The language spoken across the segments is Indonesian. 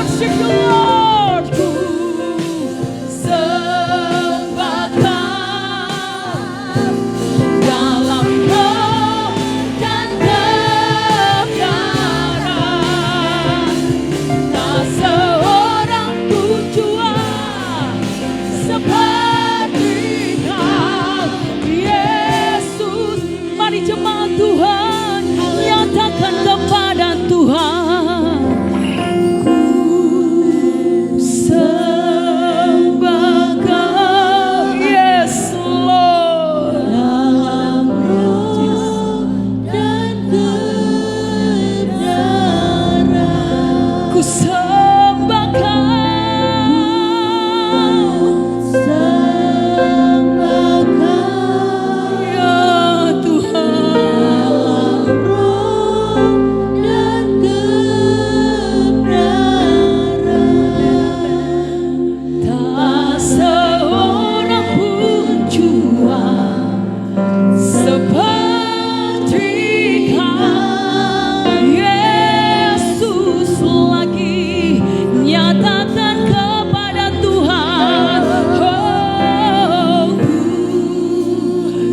worship you Lord. Ku sembah Kau dalam roh dan kebenaran. Tak seorang pun jua seperti Kau, Yesus. Mari jemaat Tuhan, nyatakan kepada Tuhan, ku sembah Kau, yes Lord, dalam roh dan kebenaran. Ku sembah Kau, sembah Kau, ya Tuhan, dalam roh dan kebenaran. Tak seorang pun jua seperti Kau, Yesus. Lagi nyatakan kepada Tuhan, oh, ku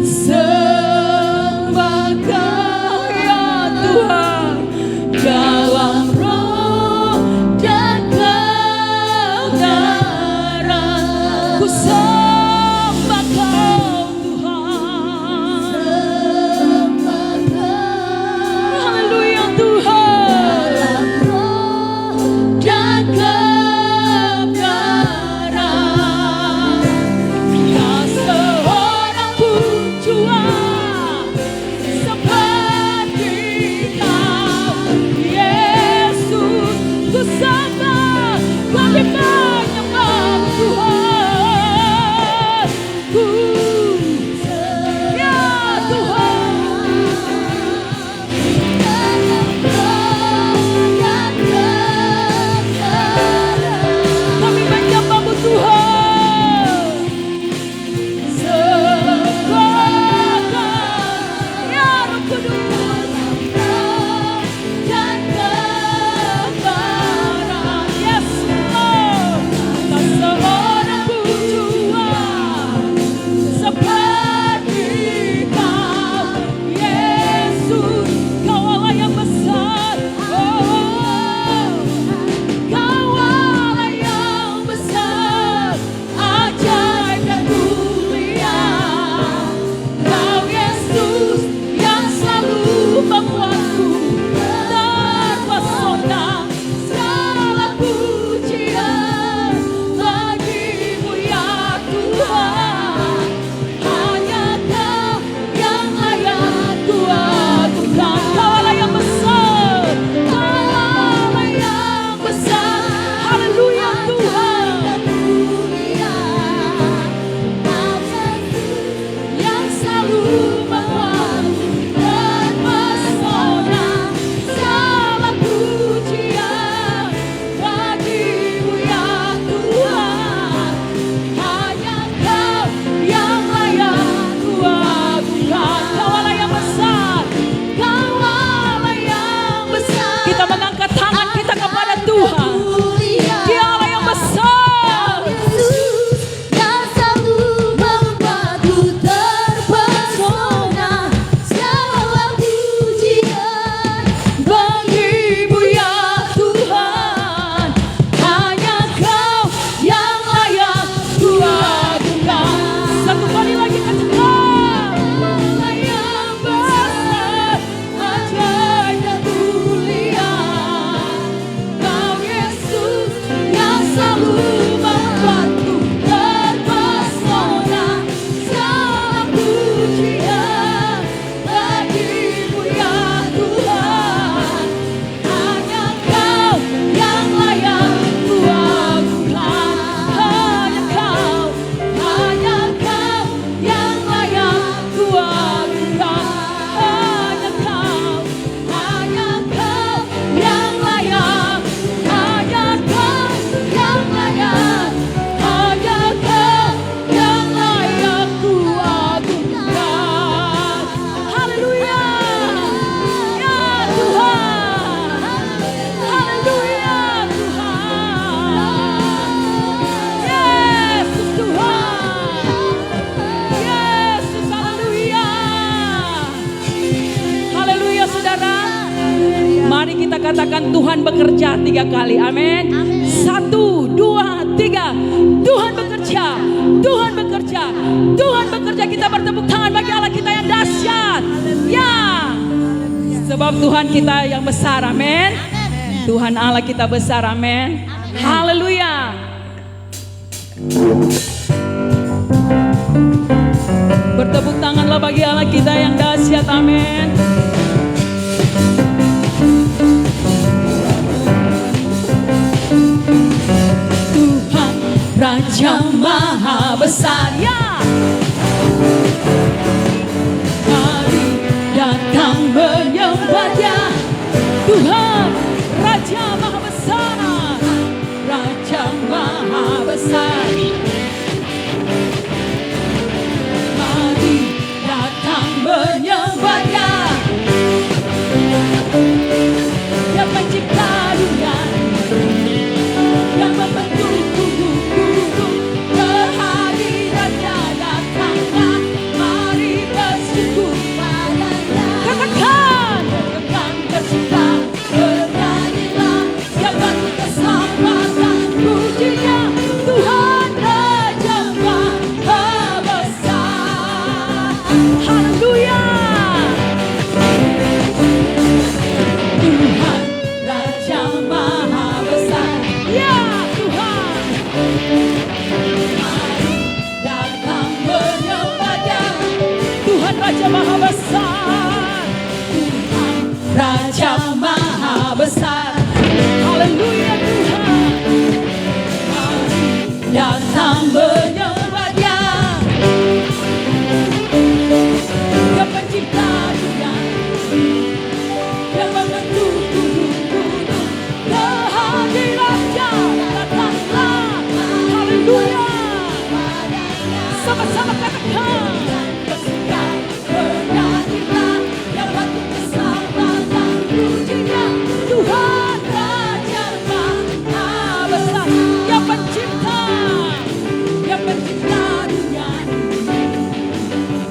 sembah Kau, ya Tuhan, dalam roh dan kebenaran. Ku sembah Kau, Tuhan. Haleluya Tuhan. Dalam roh dan kebenaran. Tak seorang pun jua seperti Kau, Yesus. Ku sembah, kami menyembah Tuhan. Ku ya Tuhan, dalam roh dan kebenaran. Kami menyembah-Mu Tuhan. Sembah Kau, ya Roh Kudus, dalam roh dan kebenaran. Yes Lord. katakan Tuhan bekerja 3 kali. Amin. 1, 2, 3. Tuhan bekerja. Tuhan bekerja. Tuhan bekerja. Kita bertepuk tangan bagi Allah kita yang dahsyat. Ya. Sebab Tuhan kita yang besar. Amin. Tuhan Allah kita besar. Amin. Haleluya. Bertepuk tanganlah bagi Allah kita yang dahsyat. Amin. Tuhan Raja Maha Besar. Ya. Mari datang menyembah Dia. Tuhan Raja Maha Besar. Raja Maha Besar. Mari datang menyembah Dia. Dia pencipta dunia, yang membentuk bumi, kehadirannya datanglah. Mari bersyukur padanya. Katakan bersyukur, bernyanyilah, yang bagi keselamatan pujinya. Tuhan Raja Maha Besar. Haleluya. Tuhan Raja Maha Besar. Ya Tuhan. Mari datang menyembah Dia. Tuhan Raja Maha Besar. Tuhan Raja Maha Besar. Haleluya Tuhan. Mari datang menyembah Dia. Dia pencipta dunia, yang membentuk bumi, kehadirannya datanglah. Haleluya. Sama-sama katakan. Bersyukur, bernyanyilah, yang bagi keselamatan pujinya. Tuhan Raja Maha Besar. Yang pencipta dunia,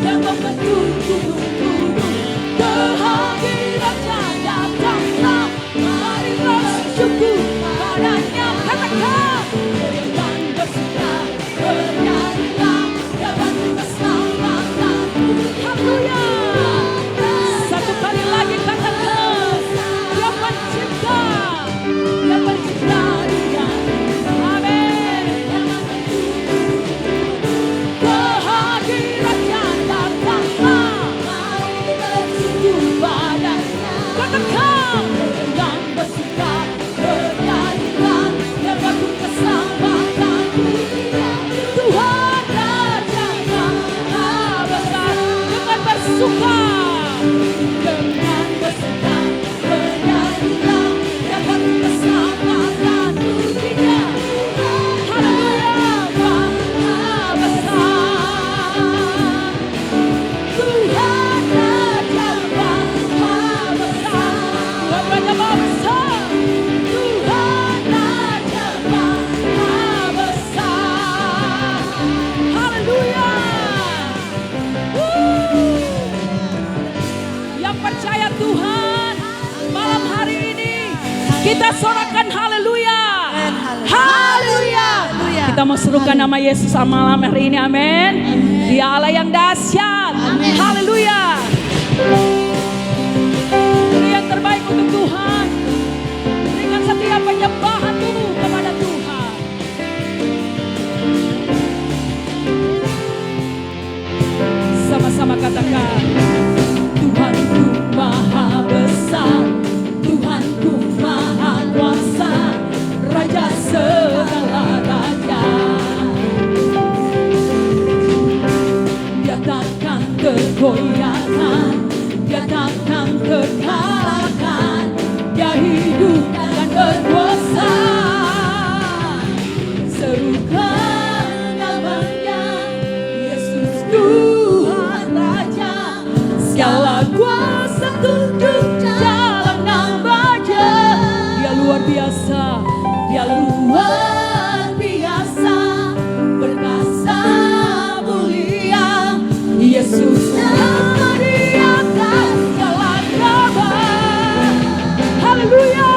yang membentuk bumi, kehadirannya datanglah. Mari bersyukur padanya. Katakan. Dan bersyukur, bernyanyilah, yang bagi keselamatan. Haleluya. Satu kali lagi katakan. Dia pencipta dunia. Amin. Kehadirannya datanglah. Mari bersyukur padanya. Katakan. Dan bersyukur, bernyanyilah, yang bagi keselamatan pujinya. Tuhan Raja Maha Besar. Dengan bersyukur, bernyanyilah, yang bagi keselamatan pujinya. Haleluya. Maha Besar. Tuhan Raja Maha Besar. Raja Maha Besar. Tuhan Raja Maha Besar. Haleluya. Yang percaya Tuhan, malam hari ini kita sorakan haleluya. Haleluya. Kita mau serukan nama Yesus malam hari ini. Amin. Dia Allah yang dahsyat. Haleluya. Beri yang terbaik untuk Tuhan. Berikan setiap penyembahanmu kepada Tuhan. Sama-sama katakan. Tuhanku Maha Besar, Tuhanku Maha Kuasa, Raja segala raja. Dia takkan tergoyahkan, Dia takkan terkalahkan. Dia hidup dan berkuasa. Serukan namanya Yesus Tuhan Raja. Segala kuasa tunduk dalam nama-Nya. Dia luar biasa, Dia luar biasa, perkasa mulia. Yesus nama di atas segala nama. Haleluya.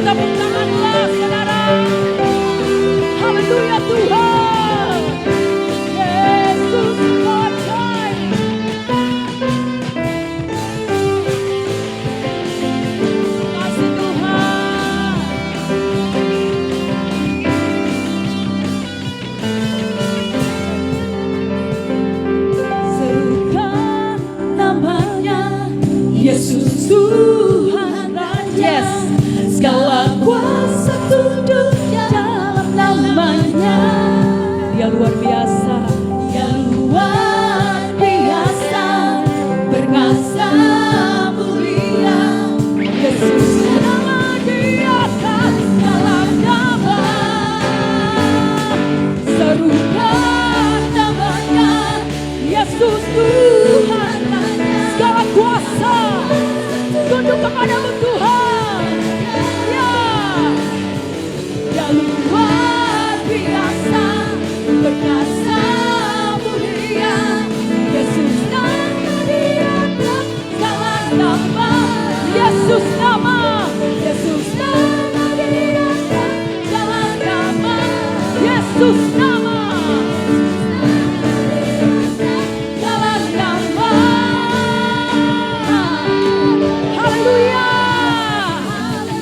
Bertepuk tanganlah saudara. Haleluya Tuhan. Yesus percaya. Kasih Tuhan. Serukan namanya Yesus Tuhan Raja. Yes. Segala kuasa tunduk dalam namanya. Dia luar biasa. Dia luar biasa. Perkasa mulia. Yesus nama di atas segala nama. Serukan namanya Yesus Tuhan Raja. Segala kuasa tunduk kepadamu Tuhan. Ya, Dia luar biasa, perkasa mulia. Yesus nama di atas segala nama. Yesus nama, Yesus nama di atas segala nama. Yesus nama. Haleluya.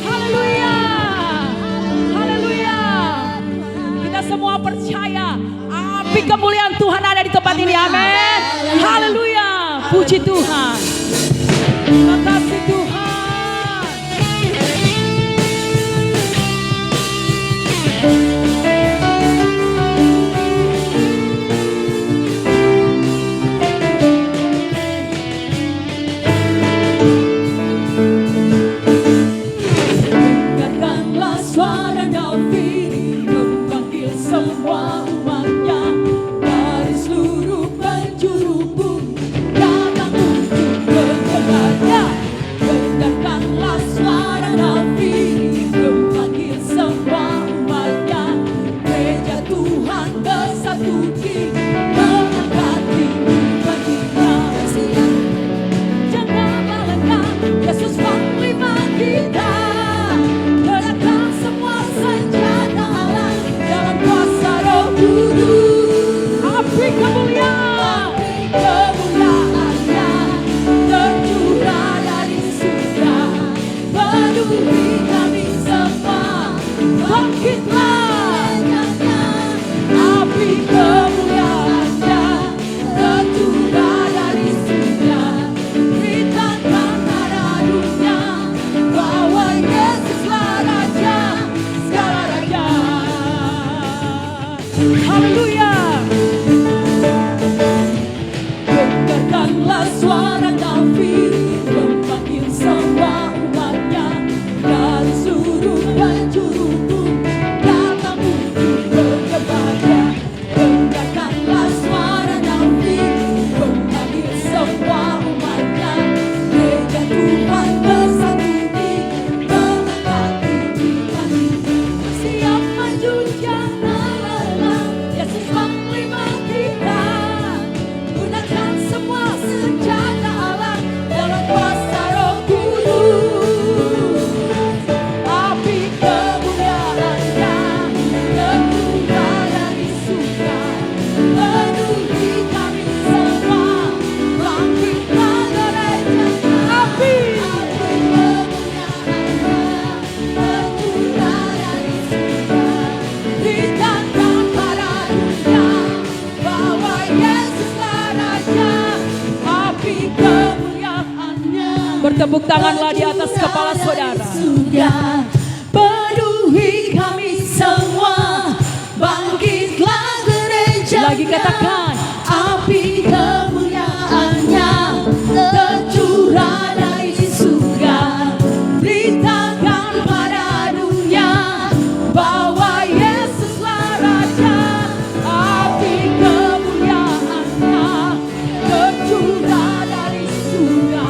Haleluya. Haleluya. Kita semua percaya api kemuliaan Tuhan ada di tempat ini. Amin. Haleluya. Puji Tuhan. Terima kasih Tuhan. Dengarkanlah suara David memanggil semua umatnya dari seluruh penjuru bumi datang untuk menyembahnya. Dengarkanlah suara David memanggil semua umatnya. Gereja Tuhan bersatu di mengangkat tinggi baginya. Janganlah lengah, Yesus panglima kita. Gunakan semua senjata Allah dalam kuasa Roh Kudus. Api kemuliaan, kemuliaannya tercurah dari surga, penuhi kami semua. Bangkitlah, api kemuliaannya tercurah dari surga. Beritakan arah dunia bahwa Yesuslah Raja, segala raja. Haleluya. Dengarkanlah suara David memanggil semua umatnya dari seluruh penjuru bumi datang untuk menyembahnya. Dengarkanlah suara David memanggil semua umatnya. Gereja Tuhan bersatu di mengangkat tinggi baginya. Siap maju janganlah lengah, Yesus panglima kita. Gunakan semua senjata Allah dalam kuasa Roh Kudus. Api kemuliaannya tercurah dari surga, penuhi kami semua. Bangkitlah gereja, api kemuliaannya tercurah dari surga. Beritakan pada dunia bahwa Yesuslah Raja, api kemuliaannya. Bertepuk tanganlah di atas kepala saudara. Surga, penuhi kami semua. Bangkitlah gereja. Lagi katakan, api kemuliaannya tercurah dari surga. Beritakan pada dunia bahwa Yesuslah Raja, api kemuliaannya tercurah dari surga,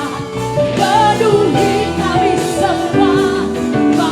penuhi kami semua.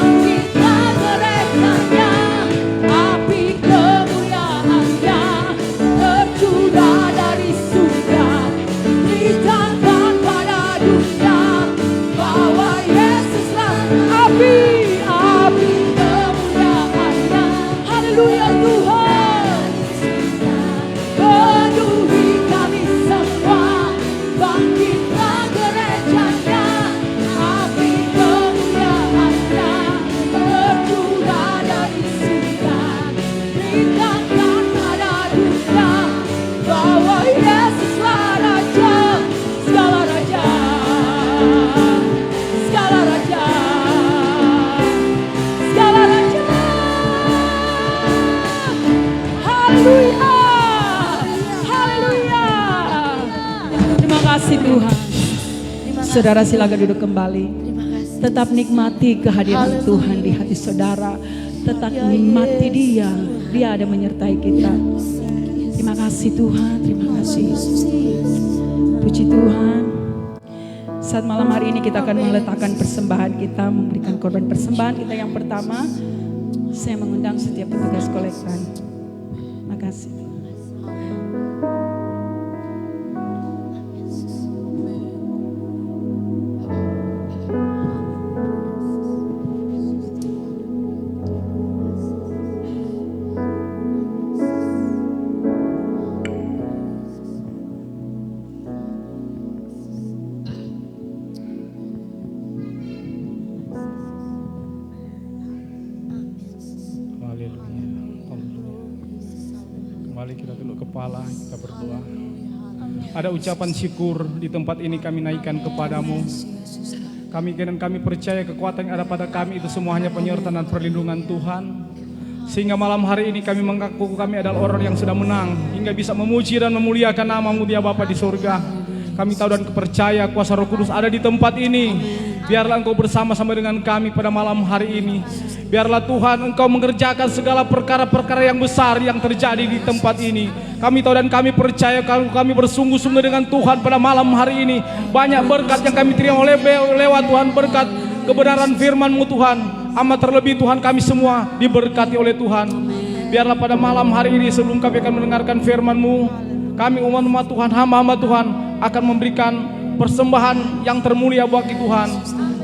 Saudara silakan duduk kembali. Tetap nikmati kehadiran Tuhan di hati saudara. Tetap nikmati Dia. Dia ada menyertai kita. Terima kasih Tuhan, terima kasih. Puji Tuhan. Saat malam hari ini kita akan meletakkan persembahan kita, memberikan korban persembahan kita. Yang pertama, saya mengundang setiap petugas kolektan. Terima kasih. Kita berdoa. Ada ucapan syukur di tempat ini kami naikkan kepadamu. Kami percaya kekuatan yang ada pada kami itu semua hanya penyertaan dan perlindungan Tuhan. Sehingga malam hari ini kami mengaku kami adalah orang yang sudah menang, hingga bisa memuji dan memuliakan nama-Mu ya Bapa di surga. Kami tahu dan percaya kuasa Roh Kudus ada di tempat ini. Biarlah Engkau bersama-sama dengan kami pada malam hari ini. Biarlah Tuhan Engkau mengerjakan segala perkara-perkara yang besar yang terjadi di tempat ini. Kami tahu dan kami percaya kalau kami bersungguh-sungguh dengan Tuhan pada malam hari ini, banyak berkat yang kami terima lewat Tuhan, berkat kebenaran firman-Mu Tuhan. Amat terlebih Tuhan kami semua diberkati oleh Tuhan. Biarlah pada malam hari ini sebelum kami akan mendengarkan firman-Mu, kami umat-umat Tuhan, hamba-hamba Tuhan akan memberikan persembahan yang termulia bagi Tuhan.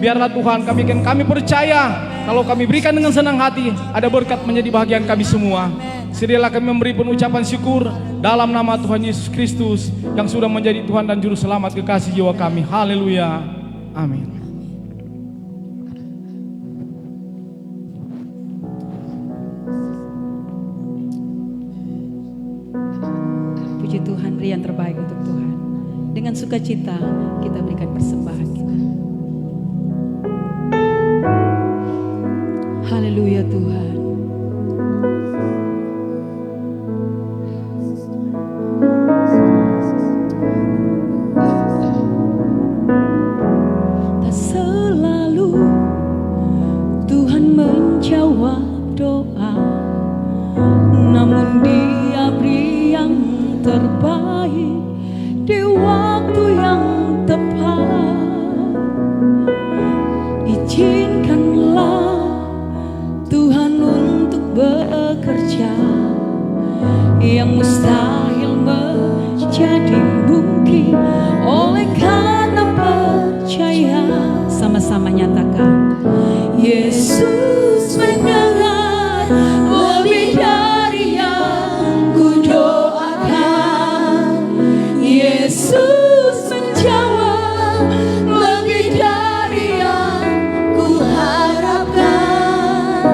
Biarlah Tuhan kami percaya kalau kami berikan dengan senang hati, ada berkat menjadi bagian kami semua. Sedialah kami memberi ucapan syukur dalam nama Tuhan Yesus Kristus yang sudah menjadi Tuhan dan Juru Selamat kekasih jiwa kami. Haleluya. Amin. Puji Tuhan, beri yang terbaik untuk Tuhan. Dengan sukacita kita berikan persembahan kita. Haleluya Tuhan. Tak selalu Tuhan menjawab doa, namun Dia beri yang terbaik di waktu yang tepat. Izinkanlah Tuhan untuk bekerja yang mustahil menjadi mungkin oleh karena percaya. Sama-sama nyatakan, Yesus mendengar lebih dari yang ku doakan. Yesus menjawab lebih dari yang ku harapkan.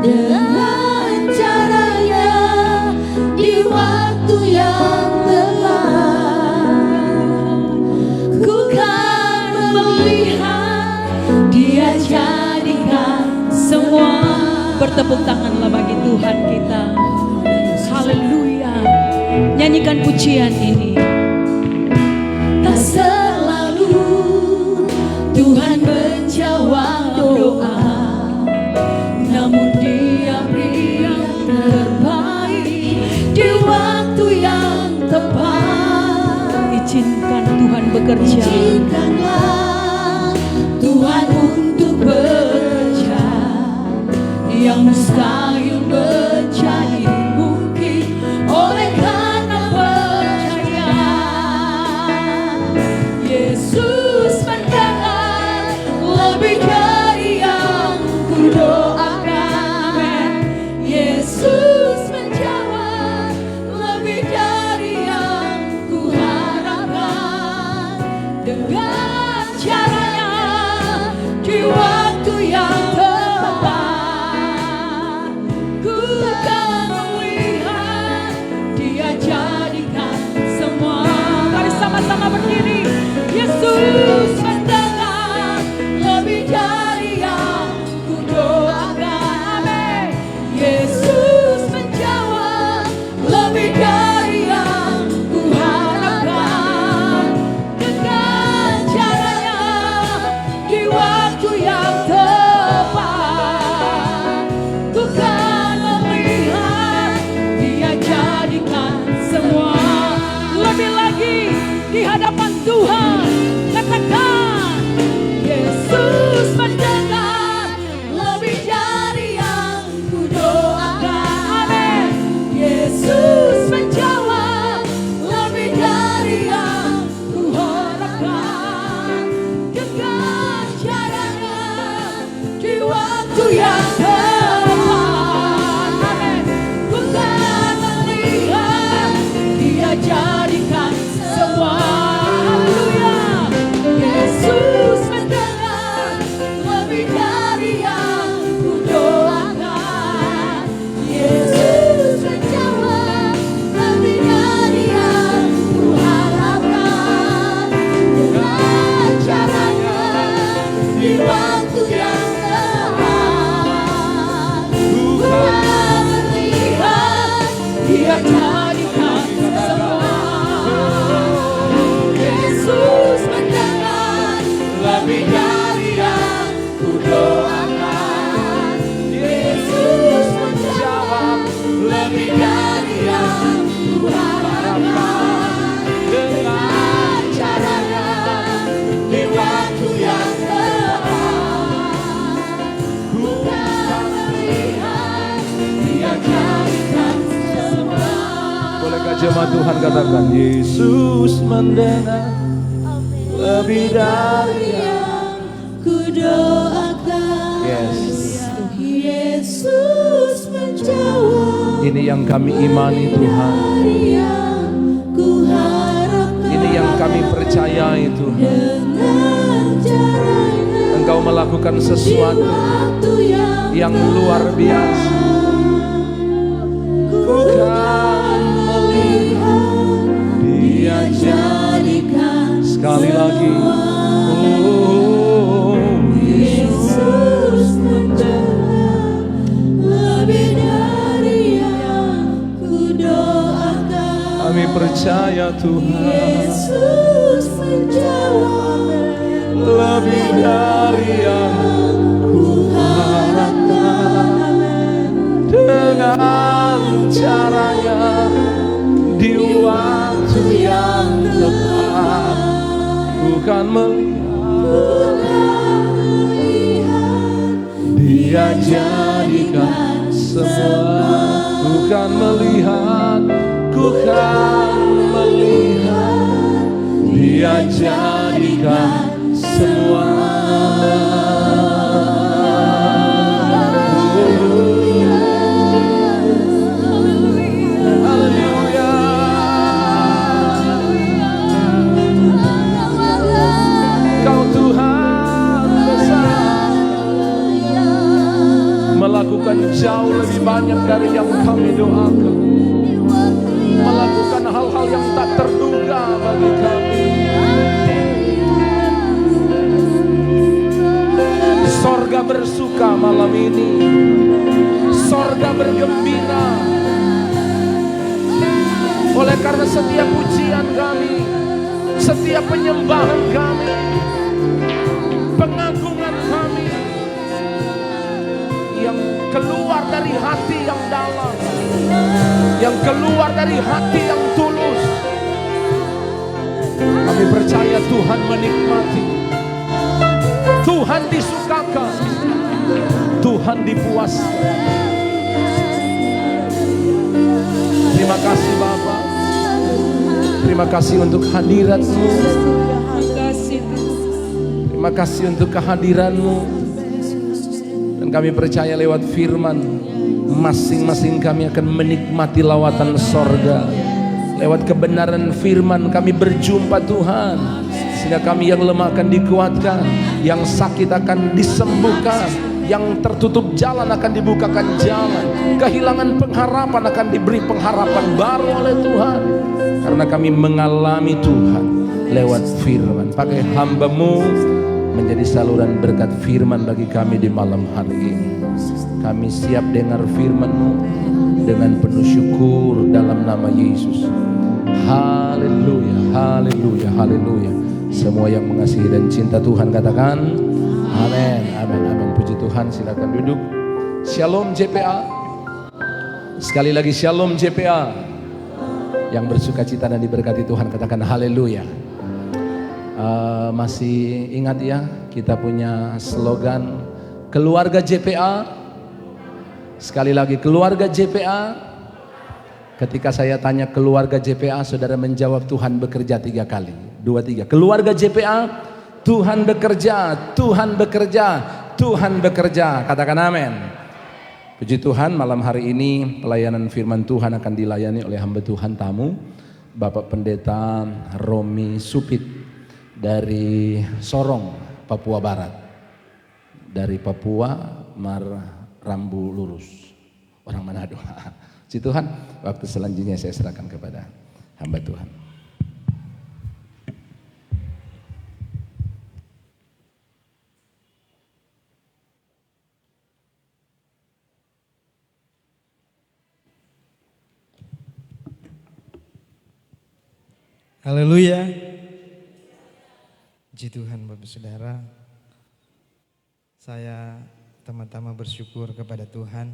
Dengan caranya di waktu yang tepat, ku kan melihat Dia jadikan semua. Bertepuk tanganlah bagi Tuhan kita. Haleluya. Nyanyikan pujian ini. Tak selalu Tuhan menjawab doa, namun Dia beri yang terbaik di waktu yang tepat. Izinkan Tuhan bekerja. Izinkanlah Tuhan untuk bekerja yang mustahil menjadi mungkin oleh karena percaya. Yesus mendengar lebih dari yang ku doakan. Yesus menjawab lebih dari yang ku harapkan. Dengan caranya di waktu yang tepat, ku kan melihat Dia jadikan semua. Mari sama-sama berdiri. Yesus mendengar lebih dari yang ku doakan. Amin. Yesus menjawab lebih dari yang ku harapkan. Dengan caranya yang tepat. Amin. Ku kan melihat Dia jadikan semua. Haleluya. Yesus mendengar lebih dari yang ku doakan. Yesus menjawab lebih dari yang ku harapkan. Dengan caranya di waktu yang tepat, ku kan melihat Dia jadikan semua. Yesus mendengar lebih dari yang ku doakan. Yesus menjawab lebih dari yang ku harapkan. Dengan caranya di waktu yang tepat, ku kan melihat Dia jadikan semua. Bolehkah jemaat Tuhan katakan, Yesus mendengar lebih dari yang Ku doakan. Yes. Yesus menjawab Ini yang kami imani Tuhan. dari yang ku harapkan. Ini yang kami percayai Tuhan. Dengan caranya Engkau melakukan di sesuatu waktu yang luar biasa. Ku kan melihat Dia jadikan sekali lagi. Yesus menjawab lebih dari yang ku doakan. Kami percaya Tuhan, Yesus menjawab lebih dari yang ku harapkan. Dengan caranya di waktu yang tepat, ku kan melihat Dia jadikan semua. Ku kan melihat, ku kan melihat Dia jadikan semua. Haleluya. Kau Tuhan besar, melakukan jauh lebih banyak dari yang kami doakan, melakukan hal-hal yang tak terduga bagi kami. Sorga bersuka malam ini, sorga bergembira oleh karena setiap pujian kami, setiap penyembahan kami, pengagungan kami yang keluar dari hati yang dalam, yang keluar dari hati yang tulus. Kami percaya Tuhan menikmati, Tuhan disukakan, Tuhan dipuaskan. Terima kasih Bapa, terima kasih untuk hadirat-Mu, terima kasih untuk kehadiran-Mu. Dan kami percaya lewat firman, masing-masing kami akan menikmati lawatan sorga. Lewat kebenaran firman kami berjumpa Tuhan, sehingga kami yang lemah akan dikuatkan, yang sakit akan disembuhkan, yang tertutup jalan akan dibukakan jalan, kehilangan pengharapan akan diberi pengharapan baru oleh Tuhan. Karena kami mengalami Tuhan lewat firman. Pakai hamba-Mu menjadi saluran berkat firman bagi kami di malam hari ini. Kami siap dengar firman-Mu dengan penuh syukur dalam nama Yesus. Haleluya, haleluya, haleluya. Semua yang mengasihi dan cinta Tuhan katakan amin, amin, amin. Puji Tuhan, silakan duduk. Shalom JPA. Sekali lagi shalom JPA. Yang bersuka cita dan diberkati Tuhan katakan haleluya. Masih ingat ya, kita punya slogan keluarga JPA. Sekali lagi keluarga JPA. Ketika saya tanya keluarga JPA, saudara menjawab Tuhan bekerja 3 kali. 2, 3. Keluarga JPA, Tuhan bekerja, Tuhan bekerja, Tuhan bekerja. Katakan amin. Puji Tuhan, malam hari ini pelayanan firman Tuhan akan dilayani oleh hamba Tuhan tamu Bapak Pendeta Romi Supit dari Sorong, Papua Barat. Dari Papua, Rambu Lurus, orang Manado. Puji Tuhan, waktu selanjutnya saya serahkan kepada hamba Tuhan. Haleluya. Puji Tuhan Bapak Saudara. Saya pertama-tama bersyukur kepada Tuhan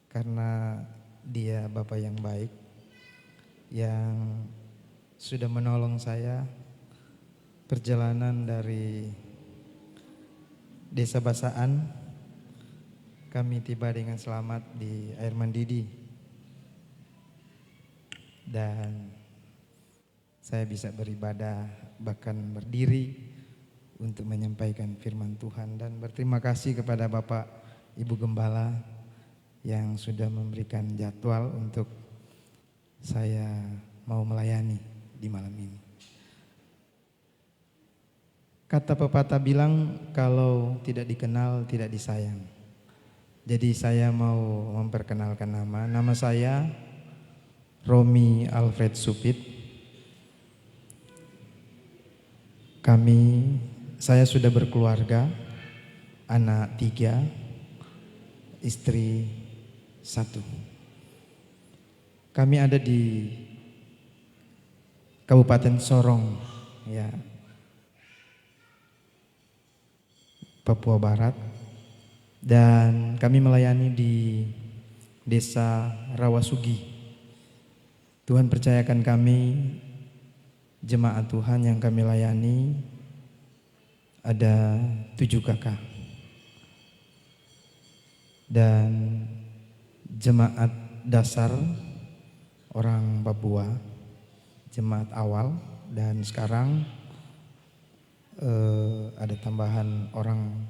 karena Dia Bapa yang baik yang sudah menolong saya perjalanan dari Desa Basaan. Kami tiba dengan selamat di Air Mandidi dan saya bisa beribadah bahkan berdiri untuk menyampaikan firman Tuhan dan berterima kasih kepada Bapak Ibu Gembala yang sudah memberikan jadwal untuk saya mau melayani di malam ini. Kata pepatah bilang kalau tidak dikenal tidak disayang. Jadi saya mau memperkenalkan nama saya Romi Alfred Supit. Saya sudah berkeluarga, anak 3, istri 1. Kami ada di Kabupaten Sorong, ya, Papua Barat, dan kami melayani di Desa Rawasugi. Tuhan percayakan kami, jemaat Tuhan yang kami layani ada 7 kakak dan jemaat dasar orang Papua, jemaat awal, dan sekarang ada tambahan orang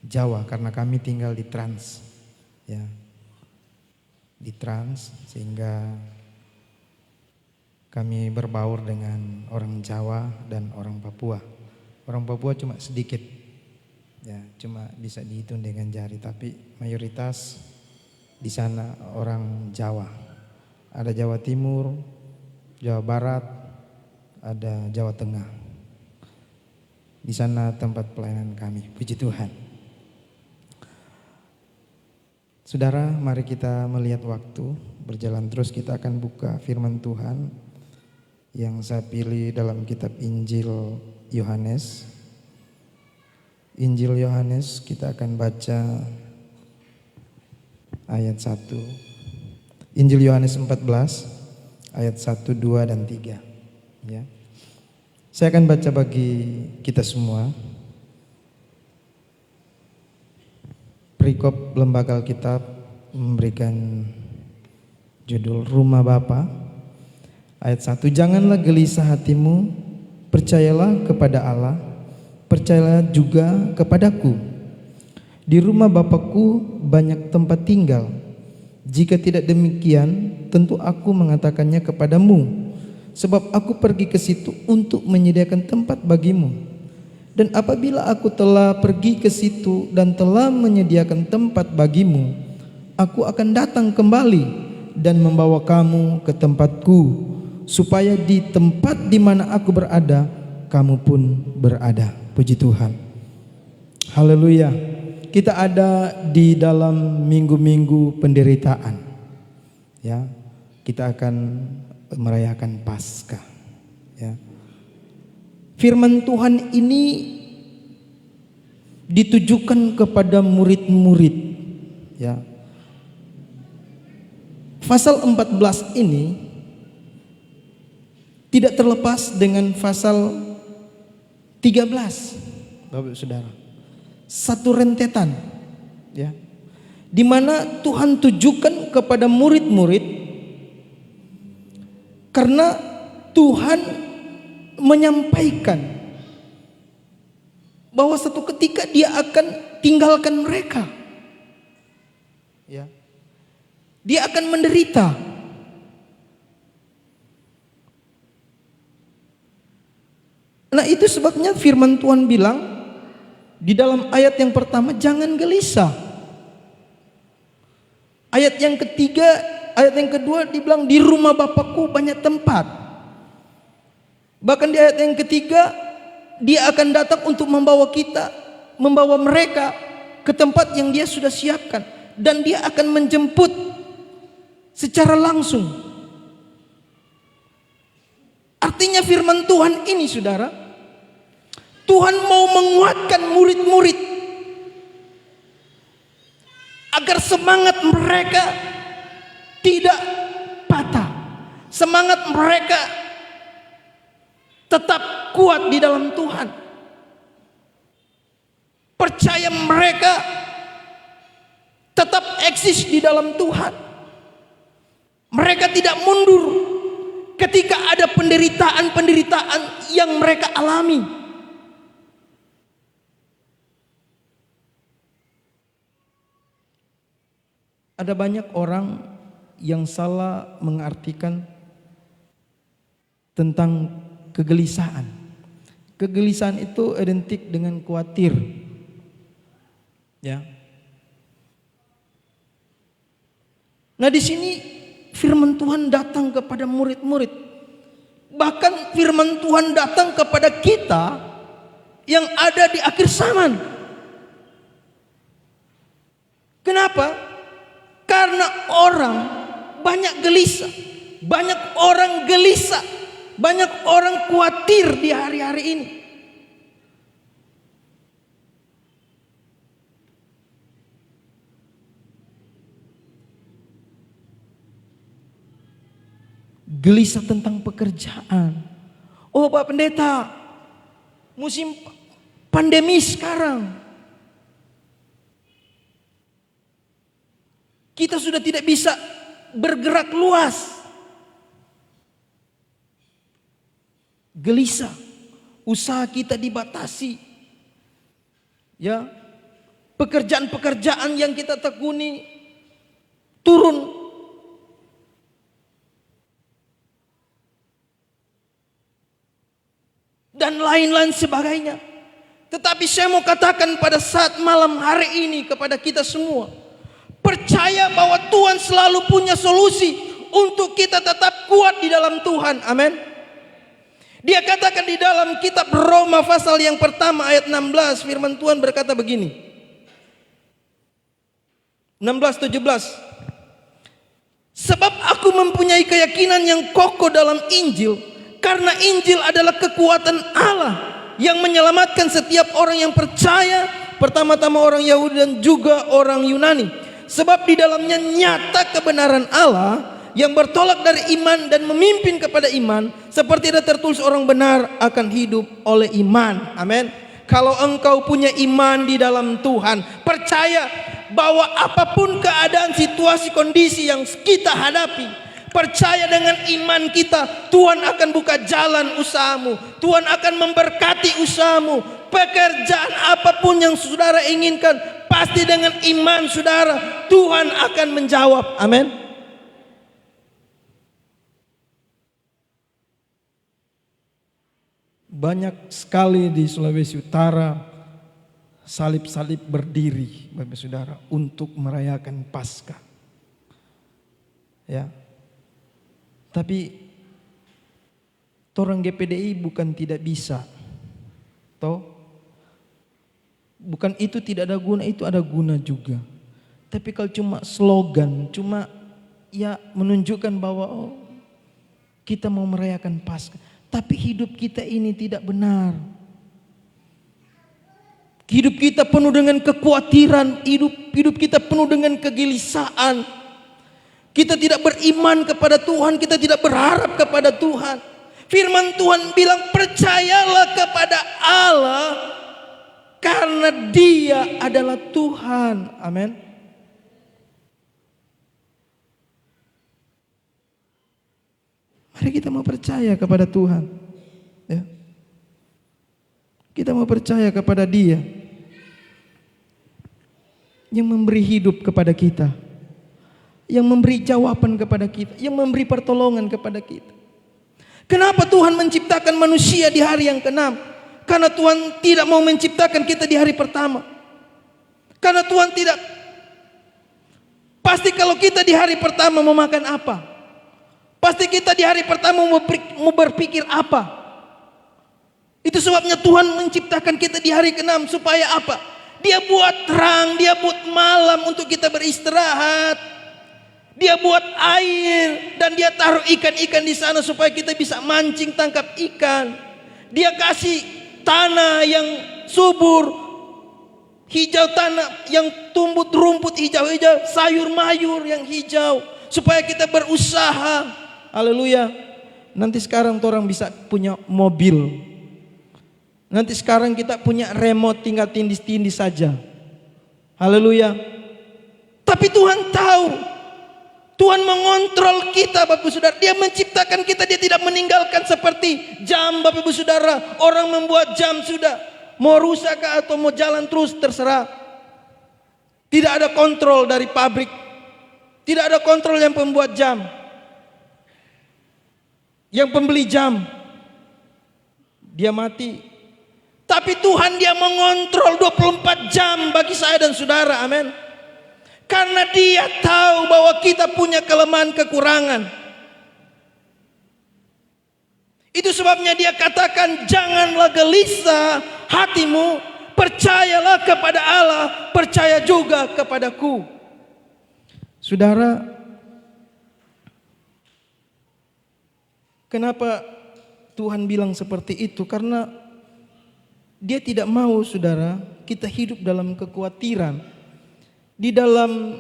Jawa karena kami tinggal di Trans, ya, di Trans, sehingga kami berbaur dengan orang Jawa dan orang Papua. Orang Papua cuma sedikit, ya, cuma bisa dihitung dengan jari. Tapi mayoritas di sana orang Jawa. Ada Jawa Timur, Jawa Barat, ada Jawa Tengah. Di sana tempat pelayanan kami. Puji Tuhan. Saudara, mari kita melihat waktu berjalan terus. Kita akan buka firman Tuhan yang saya pilih dalam kitab Injil Yohanes. Injil Yohanes kita akan baca ayat 1. Injil Yohanes 14 ayat 1, 2 dan 3, ya. Saya akan baca bagi kita semua. Perikop Lembaga Alkitab memberikan judul Rumah Bapa. Ayat 1, janganlah gelisah hatimu, percayalah kepada Allah, percayalah juga kepadaku. Di rumah Bapakku banyak tempat tinggal. Jika tidak demikian, tentu aku mengatakannya kepadamu, sebab aku pergi ke situ untuk menyediakan tempat bagimu. Dan apabila aku telah pergi ke situ dan telah menyediakan tempat bagimu, aku akan datang kembali dan membawa kamu ke tempatku, supaya di tempat di mana aku berada, kamu pun berada. Puji Tuhan. Haleluya. Kita ada di dalam minggu-minggu penderitaan, ya. Kita akan merayakan Paskah, ya. Firman Tuhan ini ditujukan kepada murid-murid, ya. Pasal 14 ini tidak terlepas dengan pasal 13, Bapak Saudara. Satu rentetan, ya. Di mana Tuhan tujukan kepada murid-murid karena Tuhan menyampaikan bahwa satu ketika Dia akan tinggalkan mereka. Ya. Dia akan menderita. Nah, itu sebabnya firman Tuhan bilang di dalam ayat yang pertama, jangan gelisah. Ayat yang ketiga, ayat yang kedua dibilang di rumah Bapakku banyak tempat. Bahkan di ayat yang ketiga, dia akan datang untuk membawa kita, membawa mereka ke tempat yang dia sudah siapkan. Dan dia akan menjemput secara langsung. Artinya firman Tuhan ini, saudara, Tuhan mau menguatkan murid-murid agar semangat mereka tidak patah. Semangat mereka tetap kuat di dalam Tuhan. Percaya mereka tetap eksis di dalam Tuhan. Mereka tidak mundur ketika ada penderitaan-penderitaan yang mereka alami. Ada banyak orang yang salah mengartikan tentang kegelisahan. Kegelisahan itu identik dengan khawatir. Ya. Nah, di sini firman Tuhan datang kepada murid-murid. Bahkan firman Tuhan datang kepada kita yang ada di akhir zaman. Kenapa? Karena orang banyak gelisah, banyak orang gelisah, banyak orang khawatir di hari-hari ini. Gelisah tentang pekerjaan. Oh, Pak Pendeta, musim pandemi sekarang, kita sudah tidak bisa bergerak luas. Gelisah, usaha kita dibatasi. Ya, pekerjaan-pekerjaan yang kita tekuni turun. Dan lain-lain sebagainya. Tetapi saya mau katakan pada saat malam hari ini kepada kita semua, percaya bahwa Tuhan selalu punya solusi untuk kita tetap kuat di dalam Tuhan. Amin. Dia katakan di dalam kitab Roma pasal yang pertama ayat 16, firman Tuhan berkata begini. 16-17. Sebab aku mempunyai keyakinan yang kokoh dalam Injil, karena Injil adalah kekuatan Allah yang menyelamatkan setiap orang yang percaya, pertama-tama orang Yahudi dan juga orang Yunani. Sebab di dalamnya nyata kebenaran Allah yang bertolak dari iman dan memimpin kepada iman, seperti ada tertulis orang benar akan hidup oleh iman. Amin. Kalau engkau punya iman di dalam Tuhan, percaya bahwa apapun keadaan, situasi, kondisi yang kita hadapi, percaya dengan iman kita, Tuhan akan buka jalan usahamu, Tuhan akan memberkati usahamu. Pekerjaan apapun yang saudara inginkan, pasti dengan iman saudara, Tuhan akan menjawab. Amin. Banyak sekali di Sulawesi Utara salib-salib berdiri, Bapak Saudara, untuk merayakan Paskah. Ya. Tapi orang GPDI bukan tidak bisa. Toh? Bukan itu tidak ada guna, itu ada guna juga. Tapi kalau cuma slogan, cuma ya menunjukkan bahwa oh, kita mau merayakan Paskah, tapi hidup kita ini tidak benar. Hidup kita penuh dengan kekhawatiran, hidup kita penuh dengan kegelisahan. Kita tidak beriman kepada Tuhan, kita tidak berharap kepada Tuhan. Firman Tuhan bilang percayalah kepada Allah karena Dia adalah Tuhan. Amin. Mari kita mau percaya kepada Tuhan. Ya. Kita mau percaya kepada Dia. yang memberi hidup kepada kita, yang memberi jawaban kepada kita, yang memberi pertolongan kepada kita. Kenapa Tuhan menciptakan manusia di hari yang ke-6? Karena Tuhan tidak mau menciptakan kita di hari pertama. Karena Tuhan tidak. Pasti kalau kita di hari pertama mau makan apa? Pasti kita di hari pertama mau berpikir apa? Itu sebabnya Tuhan menciptakan kita di hari ke-6 supaya apa? Dia buat terang, dia buat malam untuk kita beristirahat. Dia buat air dan dia taruh ikan-ikan di sana supaya kita bisa mancing tangkap ikan. Dia kasih tanah yang subur, hijau tanah yang tumbuh rumput hijau-hijau, sayur mayur yang hijau supaya kita berusaha. Haleluya. Nanti sekarang orang bisa punya mobil. Nanti sekarang kita punya remote tinggal tindis-tindis saja. Haleluya. Tapi Tuhan tahu. Tuhan mengontrol kita Bapak Ibu Saudara. Dia menciptakan kita, dia tidak meninggalkan seperti jam Bapak Ibu Saudara. Orang membuat jam sudah. Mau rusak atau mau jalan terus terserah. Tidak ada kontrol dari pabrik. Tidak ada kontrol yang pembuat jam. Yang pembeli jam. Dia mati. Tapi Tuhan dia mengontrol 24 jam bagi saya dan saudara. Amin. Karena dia tahu bahwa kita punya kelemahan kekurangan. Itu sebabnya dia katakan janganlah gelisah hatimu. Percayalah kepada Allah. Percaya juga kepadaku. Saudara, kenapa Tuhan bilang seperti itu? Karena dia tidak mau saudara kita hidup dalam kekhawatiran. Di dalam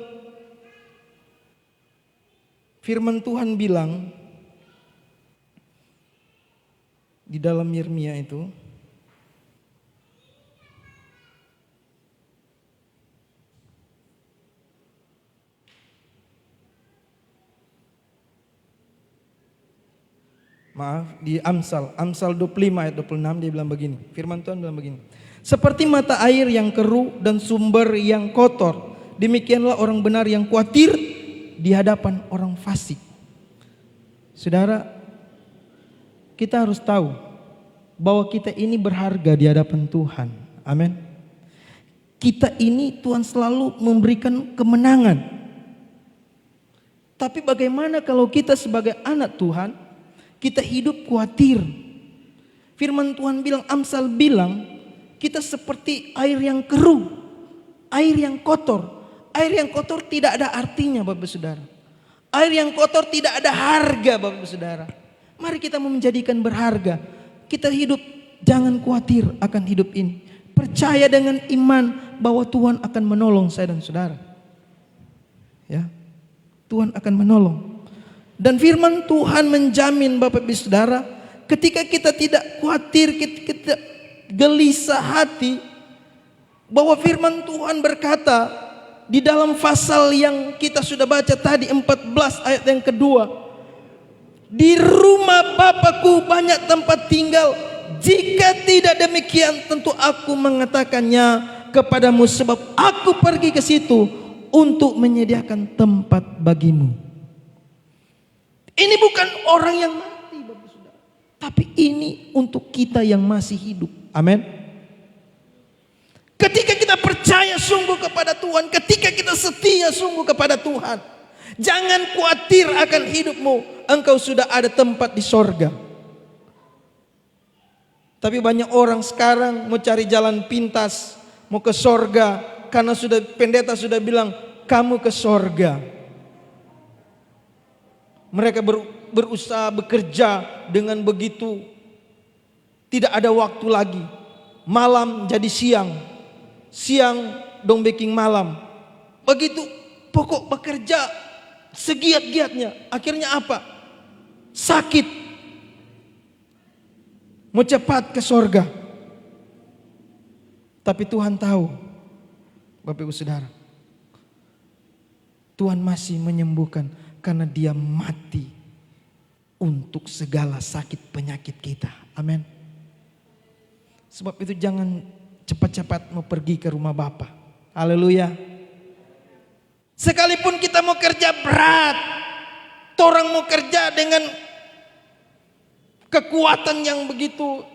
firman Tuhan bilang di dalam Yeremia itu, di Amsal 25 ayat 26 dia bilang begini. Firman Tuhan bilang begini. Seperti mata air yang keruh dan sumber yang kotor, demikianlah orang benar yang khawatir di hadapan orang fasik. Saudara, kita harus tahu bahwa kita ini berharga di hadapan Tuhan. Amin. Kita ini Tuhan selalu memberikan kemenangan. Tapi bagaimana kalau kita sebagai anak Tuhan, kita hidup khawatir? Firman Tuhan bilang, Amsal bilang, kita seperti air yang keruh, air yang kotor. Air yang kotor tidak ada artinya Bapak Saudara. Air yang kotor tidak ada harga Bapak Saudara. Mari kita mau menjadikan berharga. Kita hidup jangan khawatir akan hidup ini. Percaya dengan iman bahwa Tuhan akan menolong saya dan saudara. Ya. Tuhan akan menolong. Dan firman Tuhan menjamin Bapak Ibu Saudara, ketika kita tidak khawatir, kita gelisah hati, bahwa firman Tuhan berkata di dalam pasal yang kita sudah baca tadi 14 ayat yang kedua, di rumah Bapakku banyak tempat tinggal, jika tidak demikian tentu aku mengatakannya kepadamu, sebab aku pergi ke situ untuk menyediakan tempat bagimu. Ini bukan orang yang mati Bapak Saudara, tapi ini untuk kita yang masih hidup. Amin. Ketika kita percaya sungguh kepada Tuhan, ketika kita setia sungguh kepada Tuhan, jangan khawatir akan hidupmu, engkau sudah ada tempat di sorga. Tapi banyak orang sekarang mau cari jalan pintas, mau ke sorga, karena pendeta sudah bilang, kamu ke sorga. Mereka berusaha bekerja dengan begitu, tidak ada waktu lagi. Malam jadi siang, siang dong baking malam. Begitu pokok bekerja segiat-giatnya. Akhirnya apa? Sakit. Mau cepat ke sorga. Tapi Tuhan tahu, Bapak Ibu Saudara, Tuhan masih menyembuhkan karena dia mati untuk segala sakit penyakit kita. Amin. Sebab itu jangan cepat-cepat mau pergi ke rumah Bapa. Haleluya. Sekalipun kita mau kerja berat, orang mau kerja dengan kekuatan yang begitu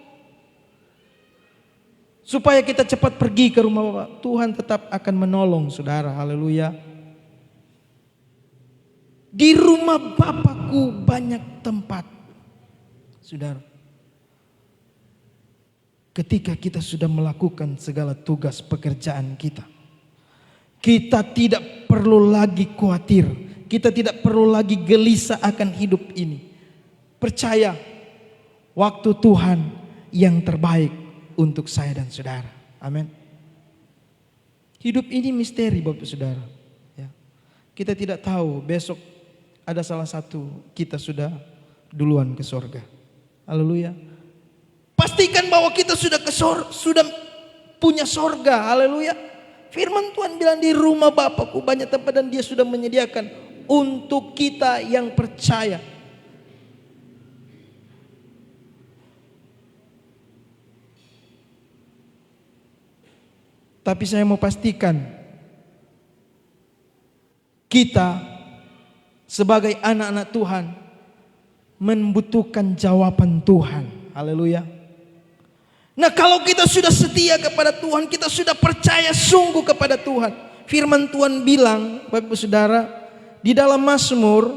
supaya kita cepat pergi ke rumah Bapa, Tuhan tetap akan menolong saudara. Haleluya. Di rumah Bapakku banyak tempat, saudara. Ketika kita sudah melakukan segala tugas pekerjaan kita, kita tidak perlu lagi khawatir, kita tidak perlu lagi gelisah akan hidup ini. Percaya, waktu Tuhan yang terbaik untuk saya dan saudara. Amin. Hidup ini misteri Bapak Saudara. Ya. Kita tidak tahu besok ada salah satu kita sudah duluan ke sorga. Haleluya. Pastikan bahwa kita sudah sudah punya sorga. Haleluya. Firman Tuhan bilang di rumah Bapakku banyak tempat dan Dia sudah menyediakan untuk kita yang percaya. Tapi saya mau pastikan kita sebagai anak-anak Tuhan membutuhkan jawaban Tuhan. Haleluya. Nah, kalau kita sudah setia kepada Tuhan, kita sudah percaya sungguh kepada Tuhan. Firman Tuhan bilang, Bapak Saudara, di dalam Mazmur,